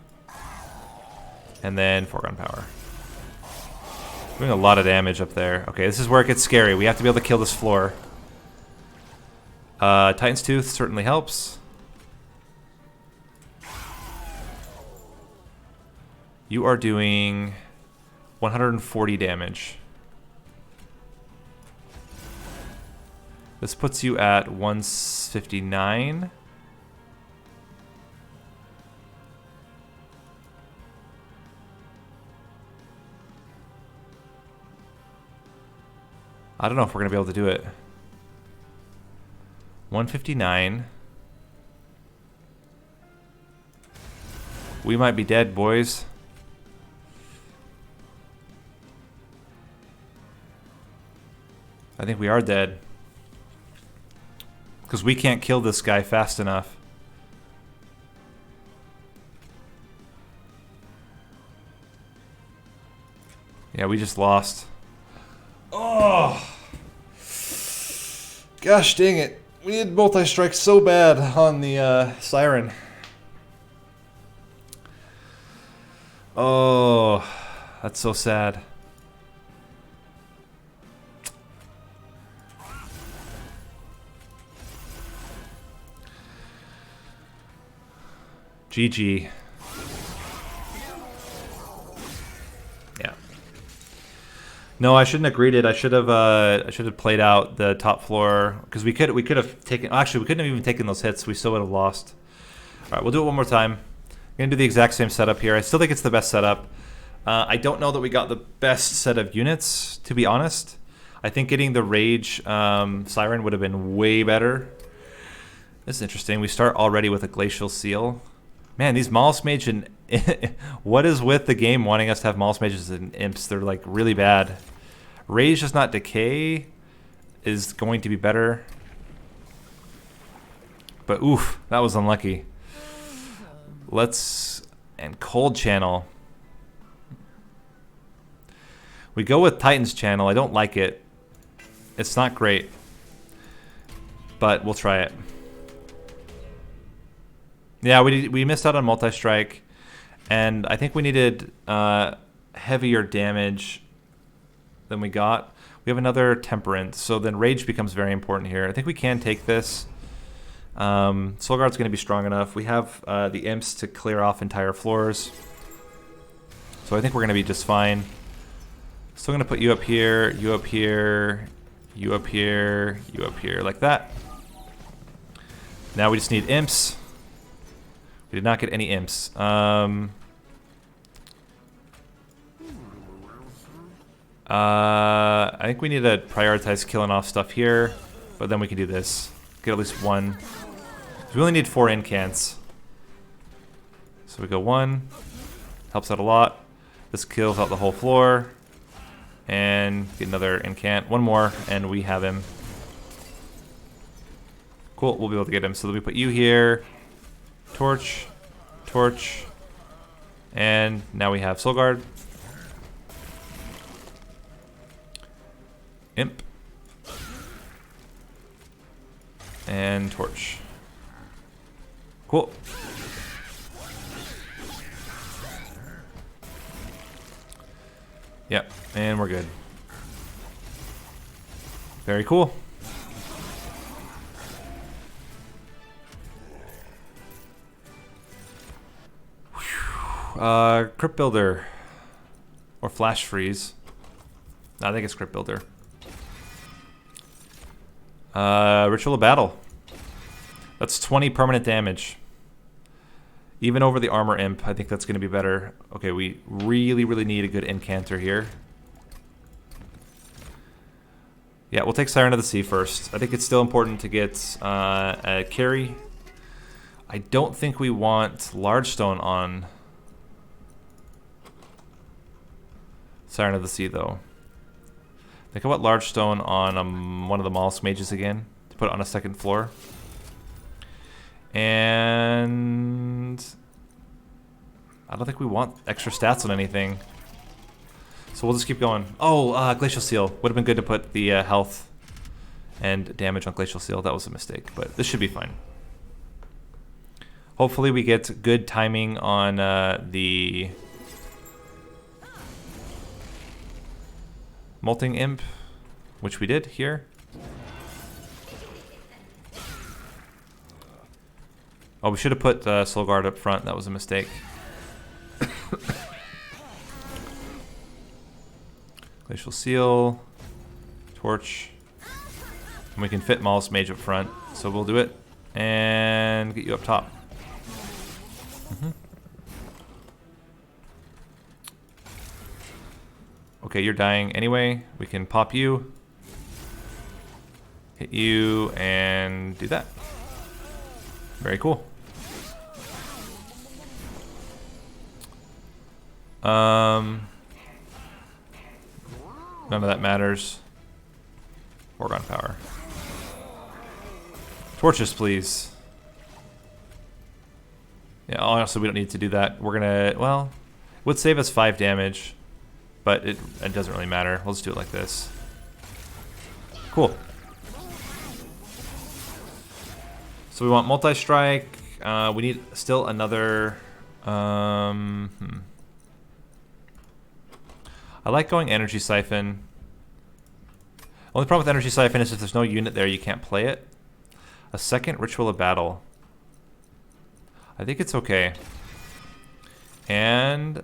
And then Foregone Power. Doing a lot of damage up there. Okay, this is where it gets scary. We have to be able to kill this floor. Titan's Tooth certainly helps. You are doing 140 damage. This puts you at 159. I don't know if we're going to be able to do it. 159. We might be dead, boys. I think we are dead. Because we can't kill this guy fast enough. Yeah, we just lost. Oh! Gosh dang it. We need multi-strike so bad on the Siren. Oh, that's so sad. GG. Yeah. No, I shouldn't have greeted. I should have played out the top floor because we could have taken. Actually, we couldn't have even taken those hits. We still would have lost. All right, we'll do it one more time. I'm gonna do the exact same setup here. I still think it's the best setup. I don't know that we got the best set of units, to be honest. I think getting the Rage Siren would have been way better. This is interesting. We start already with a Glacial Seal. Man, these Mollusk Mage and what is with the game wanting us to have Mollusk Mages and Imps? They're like really bad. Rage does not decay is going to be better. But oof, that was unlucky. And Cold Channel. We go with Titan's Channel. I don't like it. It's not great. But we'll try it. Yeah, we missed out on multi-strike. And I think we needed heavier damage than we got. We have another Temperance. So then Rage becomes very important here. I think we can take this. Soul Guard's going to be strong enough. We have the Imps to clear off entire floors. So I think we're going to be just fine. Still going to put you up here, you up here, you up here, you up here, like that. Now we just need Imps. We did not get any Imps. I think we need to prioritize killing off stuff here, but then we can do this. Get at least one. We only need 4 incants. So we go 1. Helps out a lot. This kills out the whole floor. And get another incant. 1 more, and we have him. Cool, we'll be able to get him. So we put you here. Torch. Torch. And now we have Soul Guard. Imp. And Torch. Cool. Yep, and we're good. Very cool. Crypt Builder. Or Flash Freeze. I think it's Crypt Builder. Ritual of Battle. That's 20 permanent damage. Even over the Armor Imp, I think that's going to be better. Okay, we really, really need a good Incanter here. Yeah, we'll take Siren of the Sea first. I think it's still important to get a carry. I don't think we want Large Stone on Siren of the Sea, though. I think I want Large Stone on one of the Mollusk Mages again, to put it on a second floor. And I don't think we want extra stats on anything. So we'll just keep going. Oh, Glacial Seal. Would have been good to put the health and damage on Glacial Seal. That was a mistake, but this should be fine. Hopefully we get good timing on the Molting Imp, which we did here. Oh, we should have put Soul Guard up front. That was a mistake. Glacial Seal, Torch. And we can fit Maul's Mage up front, so we'll do it. And get you up top. Okay, you're dying anyway. We can pop you. Hit you and do that. Very cool. None of that matters. Foregone power. Torches, please. Yeah, honestly, we don't need to do that. We're gonna, well, it would save us 5 damage, but it doesn't really matter. We'll just do it like this. Cool. So we want multi-strike. We need still another. I like going Energy Siphon. Only problem with Energy Siphon is if there's no unit there, you can't play it. A second Ritual of Battle. I think it's okay. And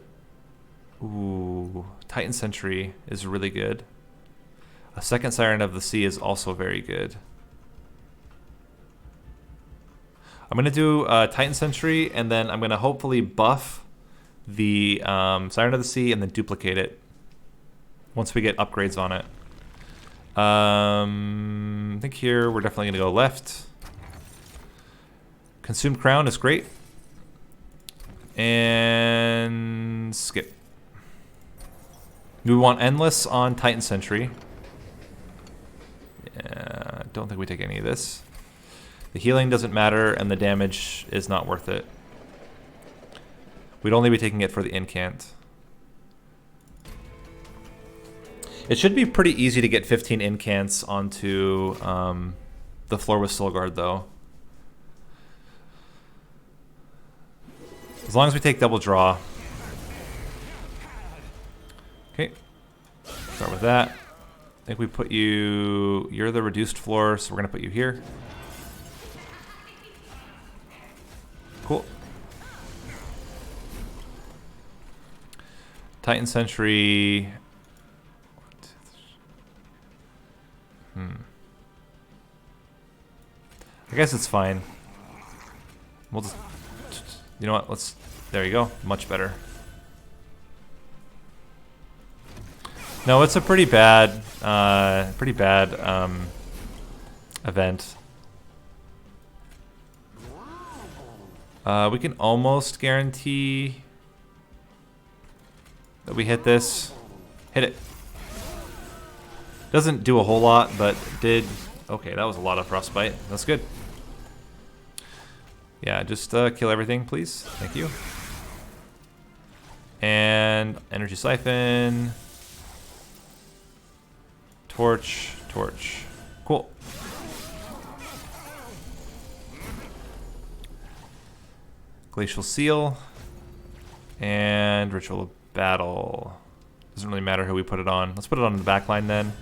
ooh, Titan Sentry is really good. A second Siren of the Sea is also very good. I'm gonna do Titan Sentry, and then I'm gonna hopefully buff the Siren of the Sea and then duplicate it once we get upgrades on it. I think here we're definitely gonna go left. Consumed Crown is great. And skip. We want Endless on Titan Sentry. Yeah, don't think we take any of this. The healing doesn't matter, and the damage is not worth it. We'd only be taking it for the incant. It should be pretty easy to get 15 incants onto the floor with Soul Guard, though. As long as we take double draw. Okay. Start with that. I think we put you... You're the reduced floor, so we're going to put you here. Cool. Titan Sentry. I guess it's fine. We'll just... You know what? Let's... There you go. Much better. No, it's a pretty bad event. We can almost guarantee that we hit this. Hit it. Doesn't do a whole lot, but did... Okay, that was a lot of frostbite. That's good. Yeah, just kill everything, please. Thank you. And Energy Siphon. Torch, torch. Cool. Glacial Seal. And Ritual of Battle. Doesn't really matter who we put it on. Let's put it on the back line then.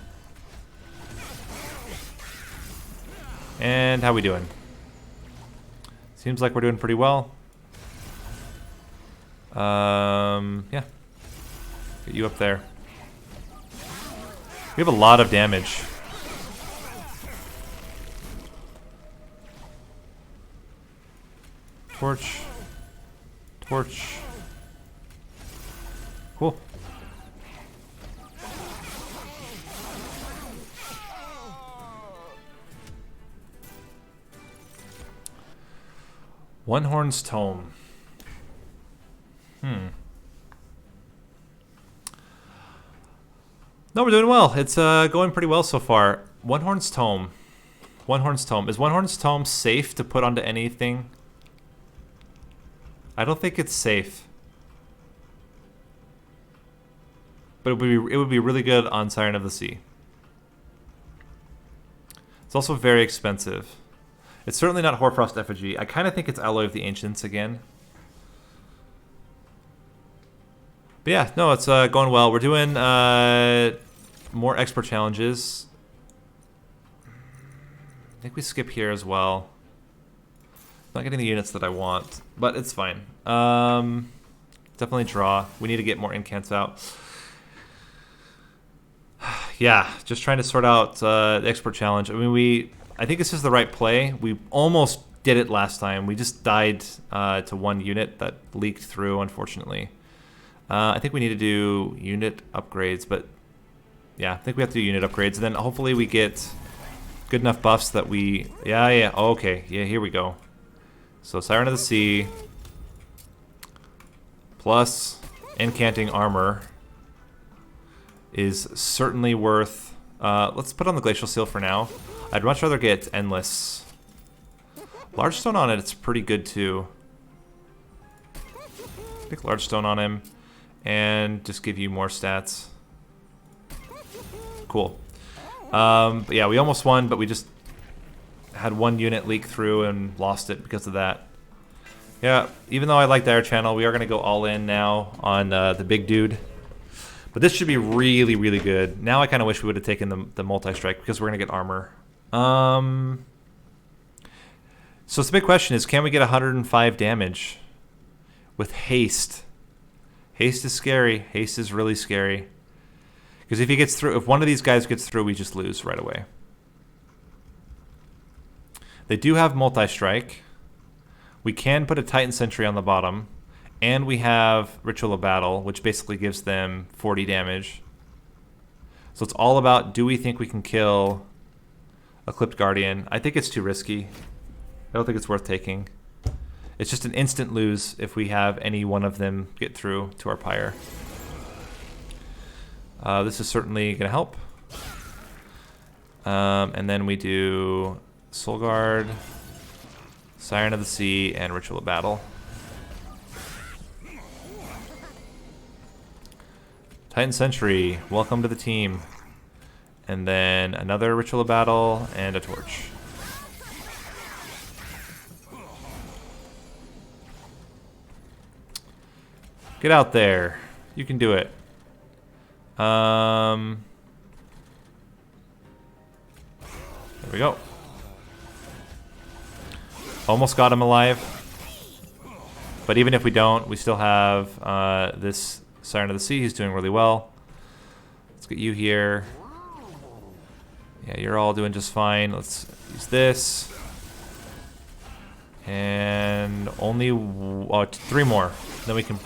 And how we doing? Seems like we're doing pretty well. Yeah. Get you up there. We have a lot of damage. Torch. Torch. Cool. One Horn's Tome. No, we're doing well. It's going pretty well so far. One Horn's Tome. One Horn's Tome. Is One Horn's Tome safe to put onto anything? I don't think it's safe. But it would be really good on Siren of the Sea. It's also very expensive. It's certainly not Hoarfrost Effigy. I kind of think it's Alloy of the Ancients again. But yeah, no, it's going well. We're doing more expert challenges. I think we skip here as well. Not getting the units that I want, but it's fine. Definitely draw. We need to get more incants out. Yeah, just trying to sort out the expert challenge. I mean, I think this is the right play. We almost did it last time. We just died to one unit that leaked through, unfortunately. I think we need to do unit upgrades, but yeah, I think we have to do unit upgrades. And then hopefully we get good enough buffs that we... Yeah, oh, okay. Yeah, here we go. So Siren of the Sea plus Incanting Armor is certainly worth... let's put on the Glacial Seal for now. I'd much rather get Endless. Large Stone on it, it's pretty good too. Pick Large Stone on him and just give you more stats. Cool. But yeah, we almost won, but we just had one unit leak through and lost it because of that. Yeah, even though I like the air channel, we are going to go all in now on the big dude. But this should be really, really good. Now I kind of wish we would have taken the multi-strike because we're going to get armor. So the big question is, can we get 105 damage with haste? Haste is scary. Haste is really scary. Because if he gets through, if one of these guys gets through, we just lose right away. They do have multi-strike. We can put a Titan Sentry on the bottom. And we have Ritual of Battle, which basically gives them 40 damage. So it's all about, do we think we can kill a Clipped Guardian? I think it's too risky. I don't think it's worth taking. It's just an instant lose if we have any one of them get through to our pyre. This is certainly going to help. And then we do Soul Guard, Siren of the Sea, and Ritual of Battle. Titan Sentry, welcome to the team. And then another Ritual of Battle and a Torch. Get out there. You can do it. There we go. Almost got him alive. But even if we don't, we still have this Siren of the Sea. He's doing really well. Let's get you here. Yeah, you're all doing just fine. Let's use this. And only 3 more. Then we can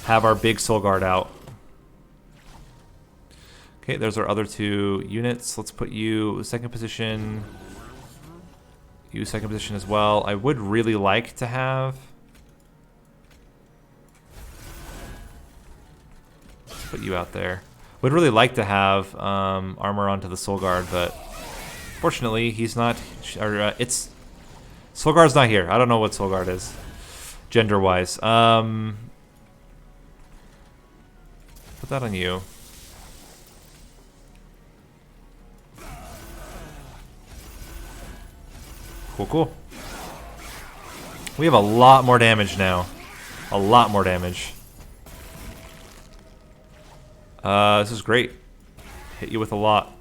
have our big Soul Guard out. Okay, there's our other 2 units. Let's put you second position. You second position as well. I would really like to have... Let's put you out there. Would really like to have armor onto the Soul Guard, but fortunately he's not... it's... Soul Guard's not here. I don't know what Soul Guard is, gender-wise. Put that on you. Cool, cool. We have a lot more damage now. A lot more damage. This is great. Hit you with a lot.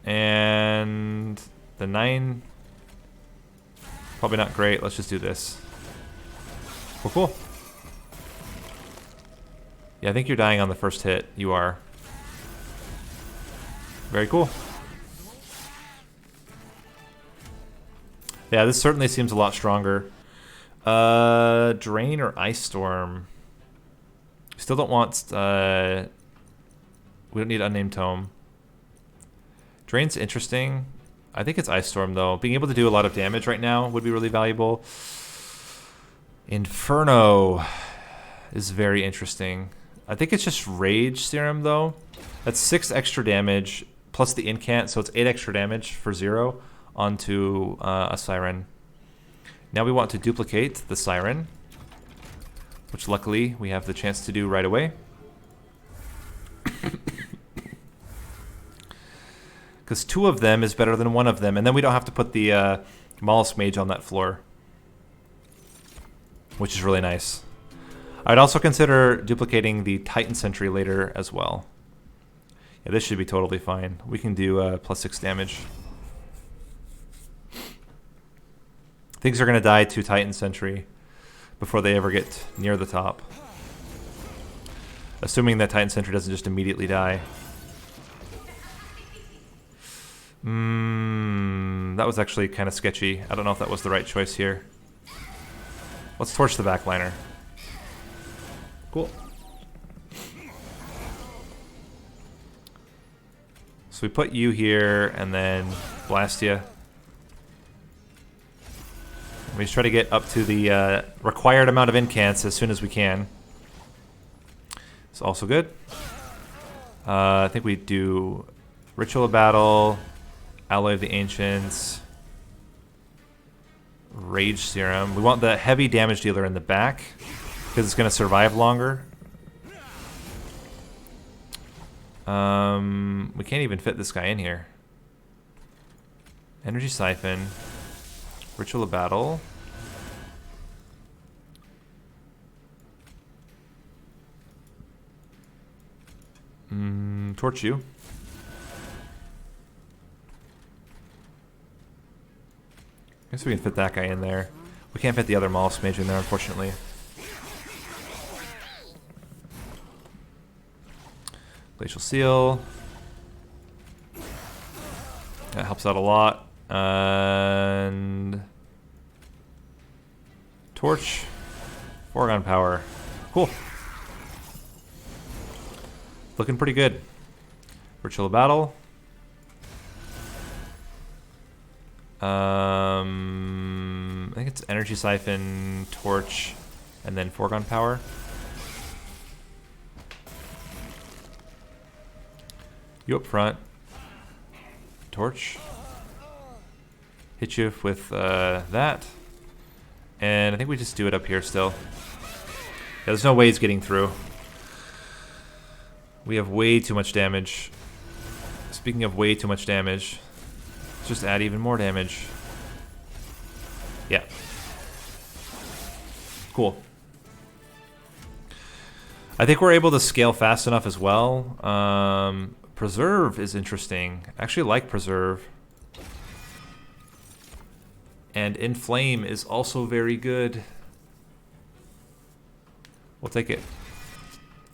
And the 9... Probably not great. Let's just do this. Cool, cool. Yeah, I think you're dying on the first hit. You are. Very cool. Yeah, this certainly seems a lot stronger. Drain or Ice Storm? Still don't want... we don't need Unnamed Tome. Drain's interesting. I think it's Ice Storm, though. Being able to do a lot of damage right now would be really valuable. Inferno is very interesting. I think it's just Rage Serum, though. That's 6 extra damage, plus the incant, so it's 8 extra damage for 0 onto a Siren. Now we want to duplicate the Siren, which luckily we have the chance to do right away. Because 2 of them is better than 1 of them, and then we don't have to put the Mollusk Mage on that floor, which is really nice. I'd also consider duplicating the Titan Sentry later as well. Yeah, this should be totally fine. We can do plus 6 damage. Things are going to die to Titan Sentry before they ever get near the top. Assuming that Titan Sentry doesn't just immediately die. That was actually kind of sketchy. I don't know if that was the right choice here. Let's torch the backliner. Cool. So we put you here and then blast you. We just try to get up to the required amount of incants as soon as we can. It's also good. I think we do Ritual of Battle, Alloy of the Ancients, Rage Serum. We want the heavy damage dealer in the back because it's going to survive longer. We can't even fit this guy in here. Energy Siphon, Ritual of Battle. Torch you. Guess we can fit that guy in there. We can't fit the other Moss Mage in there, unfortunately. Glacial Seal. That helps out a lot. And Torch. Foregone Power. Cool. Looking pretty good. Ritual of Battle. I think it's Energy Siphon, Torch, and then Foregone Power. You up front. Torch. Hit you with that. And I think we just do it up here still. Yeah, there's no way he's getting through. We have way too much damage. Speaking of way too much damage, let's just add even more damage. Yeah. Cool. I think we're able to scale fast enough as well. Preserve is interesting. I actually like Preserve. And Inflame is also very good. We'll take it.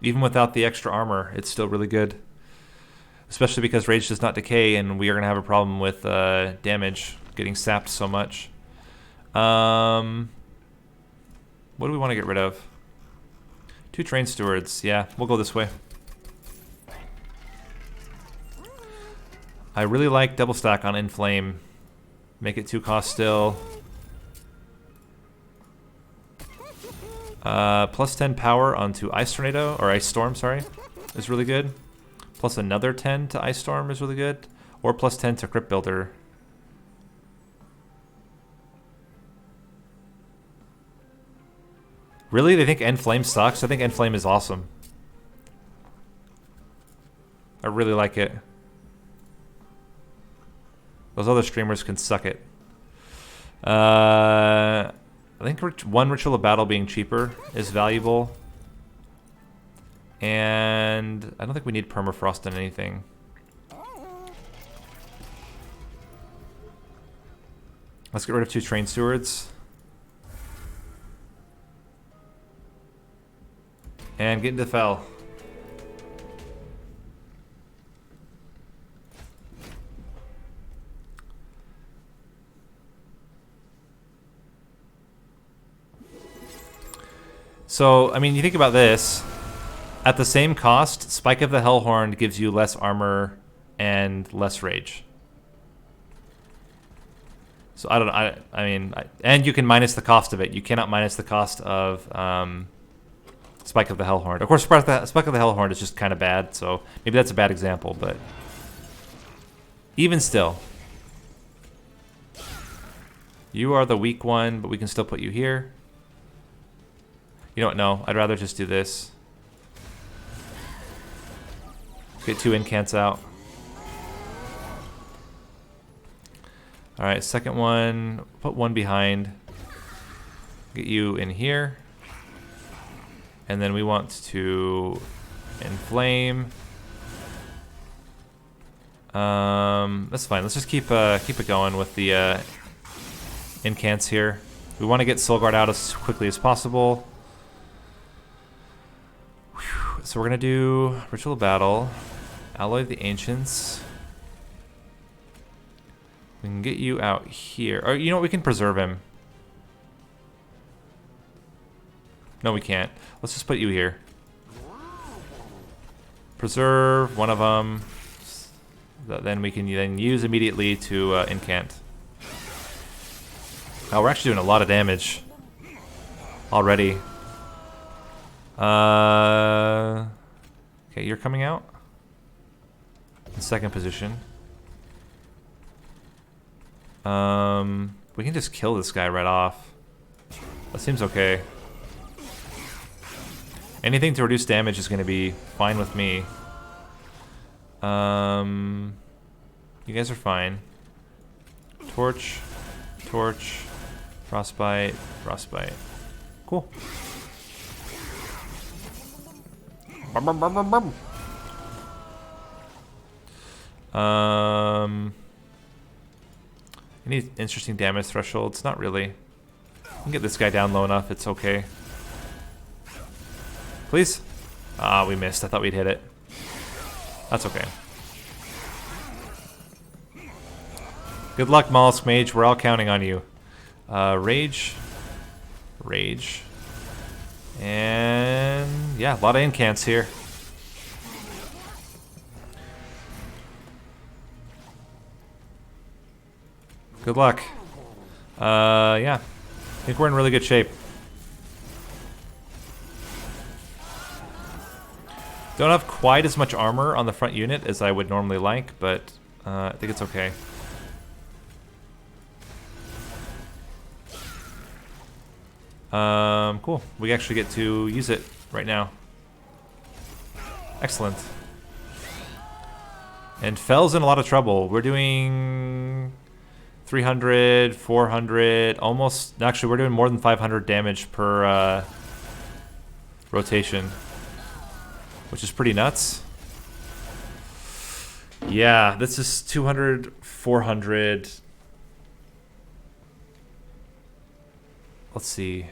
Even without the extra armor, it's still really good. Especially because Rage does not decay, and we are going to have a problem with damage getting sapped so much. What do we want to get rid of? 2 Train Stewards. Yeah, we'll go this way. I really like double stack on Inflame. Make it 2 cost still. Plus 10 power onto Ice Tornado, or Ice Storm, sorry, is really good. Plus another 10 to Ice Storm is really good. Or plus 10 to Crypt Builder. Really? They think Enflame sucks? I think Enflame is awesome. I really like it. Those other streamers can suck it. I think one Ritual of Battle being cheaper is valuable. And I don't think we need Permafrost on anything. Let's get rid of 2 Train Stewards. And get into Fel. So, I mean, you think about this. At the same cost, Spike of the Hellhorned gives you less armor and less rage. So I don't know. I mean, and you can minus the cost of it. You cannot minus the cost of Spike of the Hellhorned. Of course, Spike of the Hellhorned is just kind of bad. So maybe that's a bad example, but even still, you are the weak one, but we can still put you here. You know what? No, I'd rather just do this. Get 2 incants out. Alright, second one. Put 1 behind. Get you in here. And then we want to inflame. That's fine. Let's just keep it going with the incants here. We want to get Soul Guard out as quickly as possible. Whew. So we're going to do Ritual of Battle. Alloy of the Ancients. We can get you out here. Or you know what? We can preserve him. No, we can't. Let's just put you here. Preserve one of them. Then we can then use immediately to incant. Oh, we're actually doing a lot of damage already. Okay, you're coming out. In second position. We can just kill this guy right off. That seems okay. Anything to reduce damage is going to be fine with me. You guys are fine. Torch, torch, frostbite, frostbite. Cool. Bum, bum, bum, bum, bum. Any interesting damage thresholds? Not really. I can get this guy down low enough. It's okay. Please? Ah, we missed. I thought we'd hit it. That's okay. Good luck, Mollusk Mage. We're all counting on you. Rage. Rage. And yeah, a lot of incants here. Good luck. Yeah. I think we're in really good shape. Don't have quite as much armor on the front unit as I would normally like, but I think it's okay. Cool. We actually get to use it right now. Excellent. And Fell's in a lot of trouble. We're doing 300, 400, almost... Actually, we're doing more than 500 damage per rotation, which is pretty nuts. Yeah, this is 200, 400. Let's see.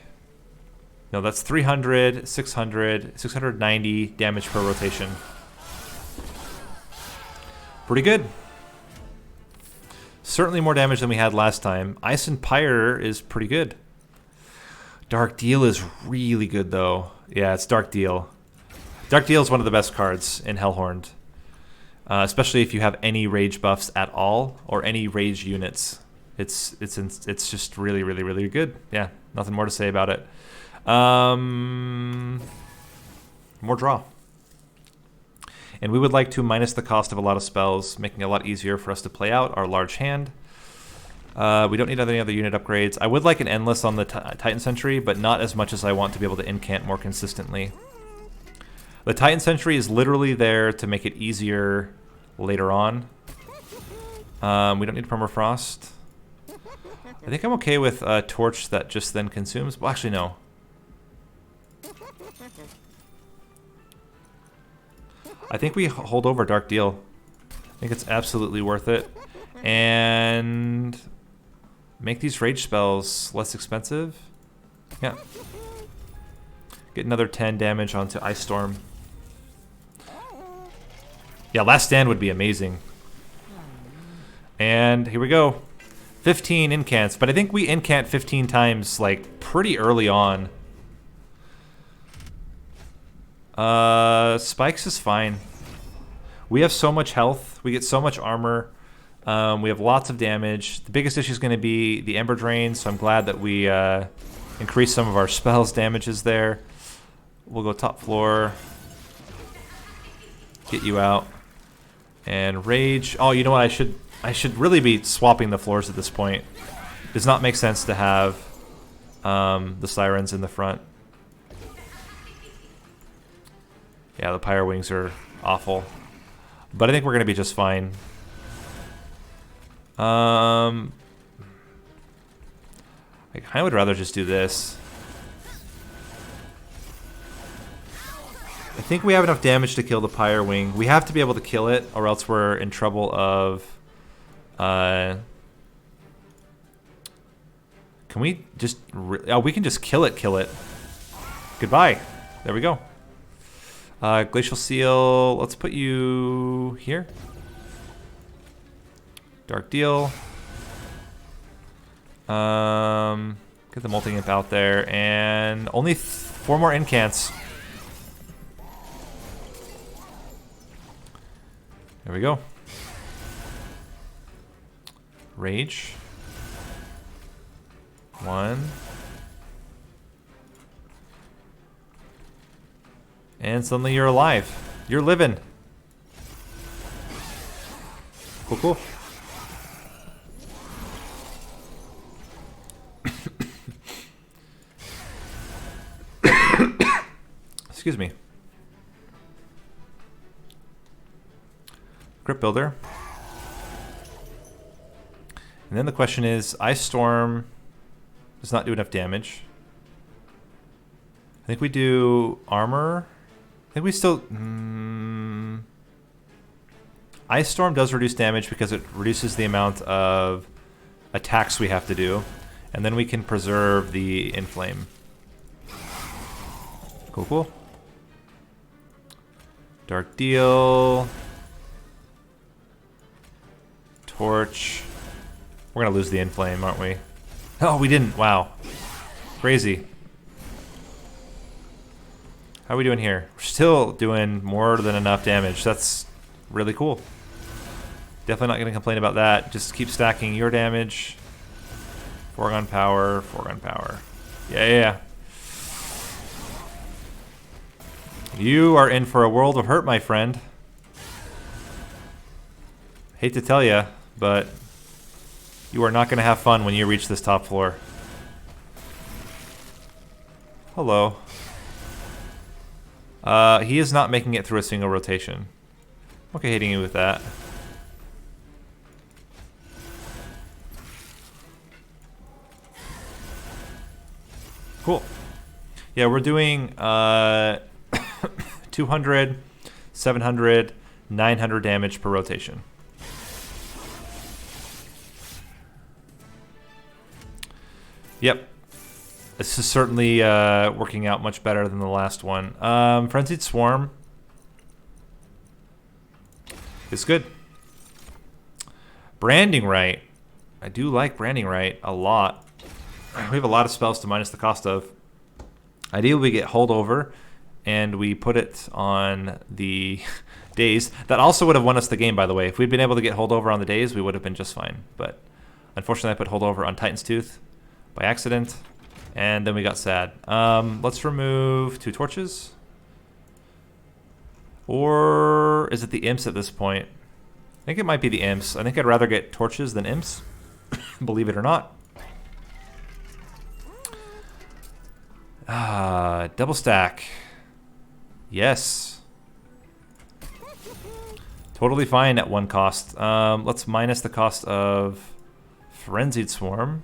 No, that's 300, 600, 690 damage per rotation. Pretty good. Certainly more damage than we had last time. Ice and Pyre is pretty good. Dark Deal is really good, though. Yeah, it's Dark Deal. Dark Deal is one of the best cards in Hellhorned. Especially if you have any rage buffs at all, or any rage units. It's just really, really, really good. Yeah, nothing more to say about it. More draw. And we would like to minus the cost of a lot of spells, making it a lot easier for us to play out our large hand. We don't need any other unit upgrades. I would like an Endless on the Titan Sentry, but not as much as I want to be able to incant more consistently. The Titan Sentry is literally there to make it easier later on. We don't need Permafrost. I think I'm okay with a Torch that just then consumes. Well, actually, no. I think we hold over Dark Deal. I think it's absolutely worth it. And make these rage spells less expensive. Yeah. Get another 10 damage onto Ice Storm. Yeah, Last Stand would be amazing. And here we go. 15 incants, but I think we incant 15 times, like, pretty early on. Spikes is fine. We have so much health. We get so much armor. We have lots of damage. The biggest issue is going to be the Ember Drain, so I'm glad that we increase some of our spells damages there. We'll go top floor. Get you out. And Rage. Oh, you know what? I should really be swapping the floors at this point. It does not make sense to have the Sirens in the front. Yeah, the Pyre Wings are awful. But I think we're going to be just fine. I kind of would rather just do this. I think we have enough damage to kill the Pyre Wing. We have to be able to kill it, or else we're in trouble of... Can we just... Oh, we can just kill it. Goodbye. There we go. Glacial Seal, let's put you here. Dark Deal. Get the multi-imp out there, and only 4 more incants. There we go. Rage. 1. And suddenly you're alive. You're living. Cool, cool. Excuse me. Grip Builder. And then the question is, Ice Storm does not do enough damage. I think we do armor. I think we still... Ice Storm does reduce damage because it reduces the amount of attacks we have to do. And then we can preserve the Inflame. Cool, cool. Dark Deal. Torch. We're going to lose the Inflame, aren't we? Oh, we didn't. Wow. Crazy. How are we doing here? We're still doing more than enough damage. That's really cool. Definitely not going to complain about that. Just keep stacking your damage. Foregone power, foregone power. Yeah, yeah, yeah. You are in for a world of hurt, my friend. Hate to tell you, but you are not going to have fun when you reach this top floor. Hello. He is not making it through a single rotation. Okay, hitting you with that. Cool. Yeah, we're doing 200, 700, 900 damage per rotation. Yep. This is certainly working out much better than the last one. Frenzied Swarm is good. Branding Right. I do like Branding Right a lot. We have a lot of spells to minus the cost of. Ideally, we get Holdover, and we put it on the days. That also would have won us the game, by the way. If we'd been able to get Holdover on the days, we would have been just fine. But unfortunately, I put Holdover on Titan's Tooth by accident, and then we got sad. Let's remove 2 torches. Or is it the imps at this point? I think it might be the imps. I think I'd rather get torches than imps, believe it or not. Double stack. Yes. Totally fine at 1 cost. Let's minus the cost of Frenzied Swarm.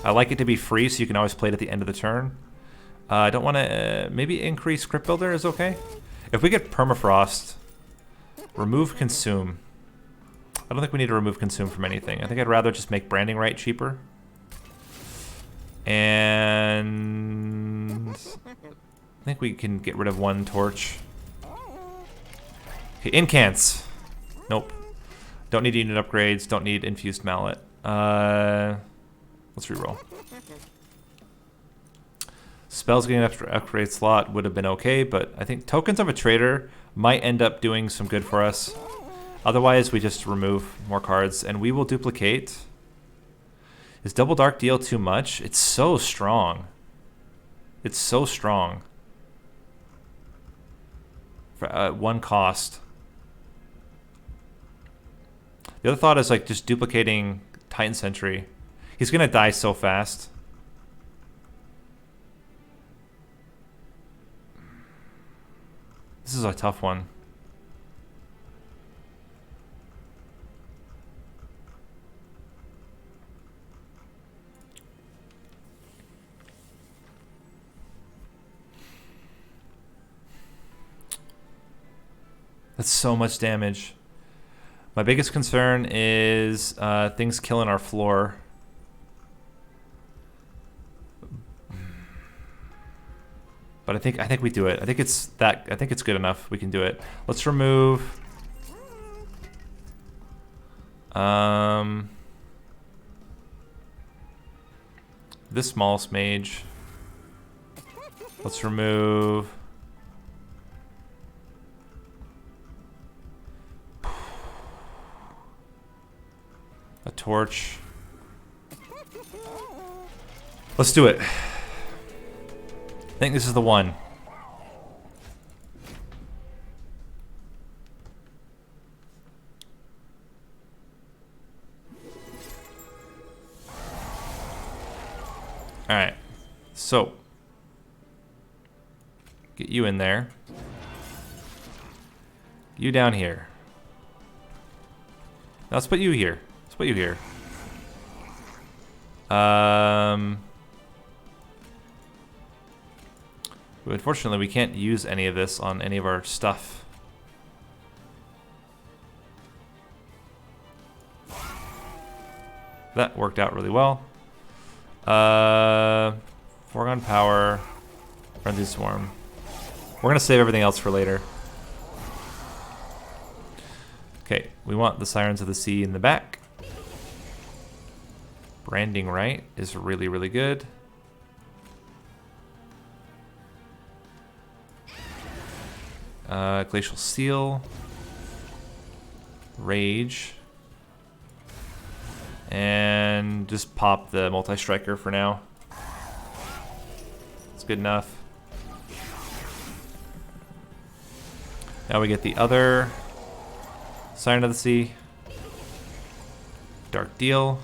I like it to be free so you can always play it at the end of the turn. I don't want to... maybe increase Crypt Builder is okay. If we get Permafrost, remove Consume. I don't think we need to remove Consume from anything. I think I'd rather just make Branding Right cheaper. And I think we can get rid of 1 torch. Okay, incants. Nope. Don't need unit upgrades. Don't need infused mallet. Let's reroll. Spells getting an extra upgrade slot would have been okay, but I think Tokens of a Traitor might end up doing some good for us. Otherwise, we just remove more cards, and we will duplicate. Is Double Dark Deal too much? It's so strong. It's so strong. For 1 cost. The other thought is like just duplicating Titan Sentry. He's gonna die so fast. This is a tough one. That's so much damage. My biggest concern is things killing our floor. But I think we do it. I think it's good enough. We can do it. Let's remove this smallest mage. Let's remove a torch. Let's do it. I think this is the one. Alright, so get you in there. You down here. Now let's put you here. Let's put you here. Unfortunately, we can't use any of this on any of our stuff. That worked out really well. Foregone power, frenzy swarm. We're gonna save everything else for later. Okay, we want the Sirens of the Sea in the back. Branding right is really, really good. Glacial Seal. Rage. And just pop the multi-striker for now. It's good enough. Now we get the other Siren of the Sea. Dark Deal.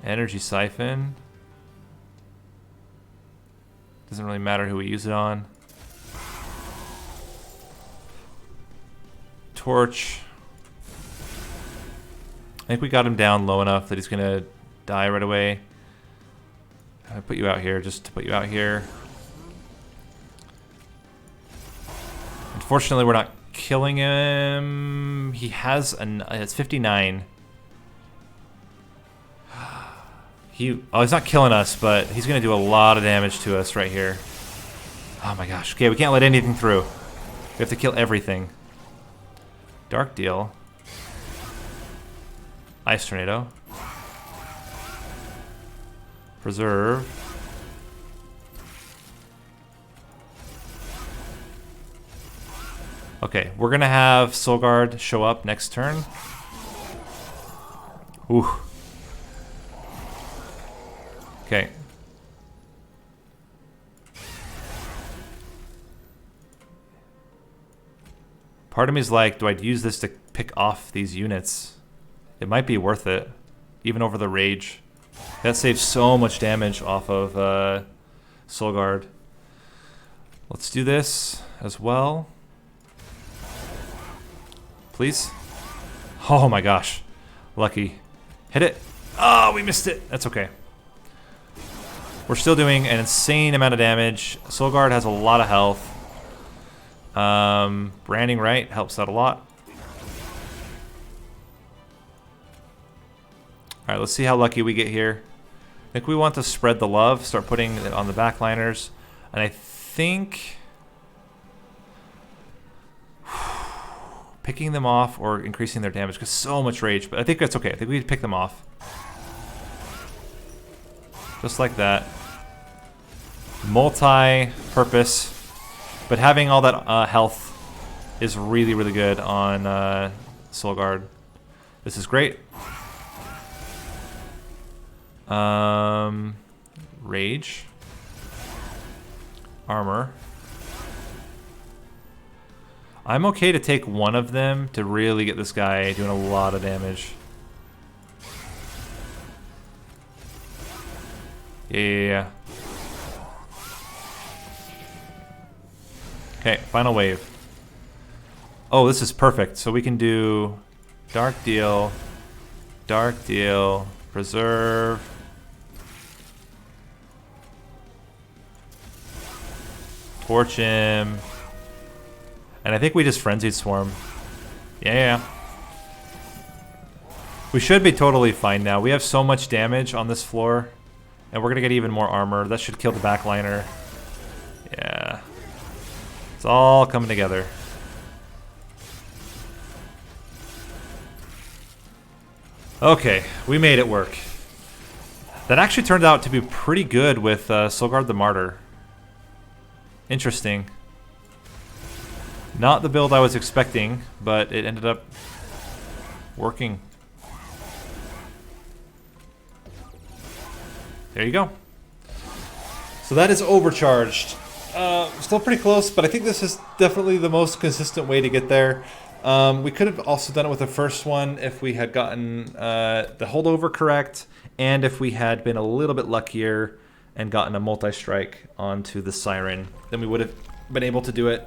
Energy Siphon. Doesn't really matter who we use it on. Torch. I think we got him down low enough that he's gonna die right away. I put you out here just to put you out here. Unfortunately, we're not killing him. He has it's 59. Oh, he's not killing us, but he's gonna do a lot of damage to us right here. Oh my gosh. Okay, we can't let anything through. We have to kill everything. Dark Deal. Ice Tornado. Preserve. Okay, we're gonna have Soul Guard show up next turn. Ooh. Okay. Part of me is like, do I use this to pick off these units? It might be worth it, even over the Rage. That saves so much damage off of Soul Guard. Let's do this as well. Please. Oh my gosh. Lucky. Hit it. Oh, we missed it. That's okay. We're still doing an insane amount of damage. Soul Guard has a lot of health. Branding right helps out a lot. Alright, let's see how lucky we get here. I think we want to spread the love, start putting it on the backliners. And I think picking them off or increasing their damage because so much rage, but I think that's okay. I think we can pick them off. Just like that. Multi-purpose. But having all that health is really, really good on Soul Guard. This is great. Rage. Armor. I'm okay to take one of them to really get this guy doing a lot of damage. Yeah. Okay, final wave. Oh, this is perfect. So we can do Dark Deal, Preserve. Torch him. And I think we just Frenzied Swarm. Yeah. We should be totally fine now. We have so much damage on this floor. And we're going to get even more armor. That should kill the backliner. Yeah. It's all coming together. Okay, we made it work. That actually turned out to be pretty good with Solgard the Martyr. Interesting. Not the build I was expecting, but it ended up working. There you go. So that is Overcharged. Still pretty close, but I think this is definitely the most consistent way to get there. We could have also done it with the first one if we had gotten the holdover correct, and if we had been a little bit luckier and gotten a multi-strike onto the Siren, then we would have been able to do it.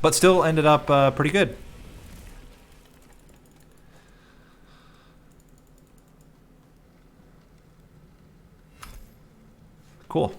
But still ended up pretty good. Cool.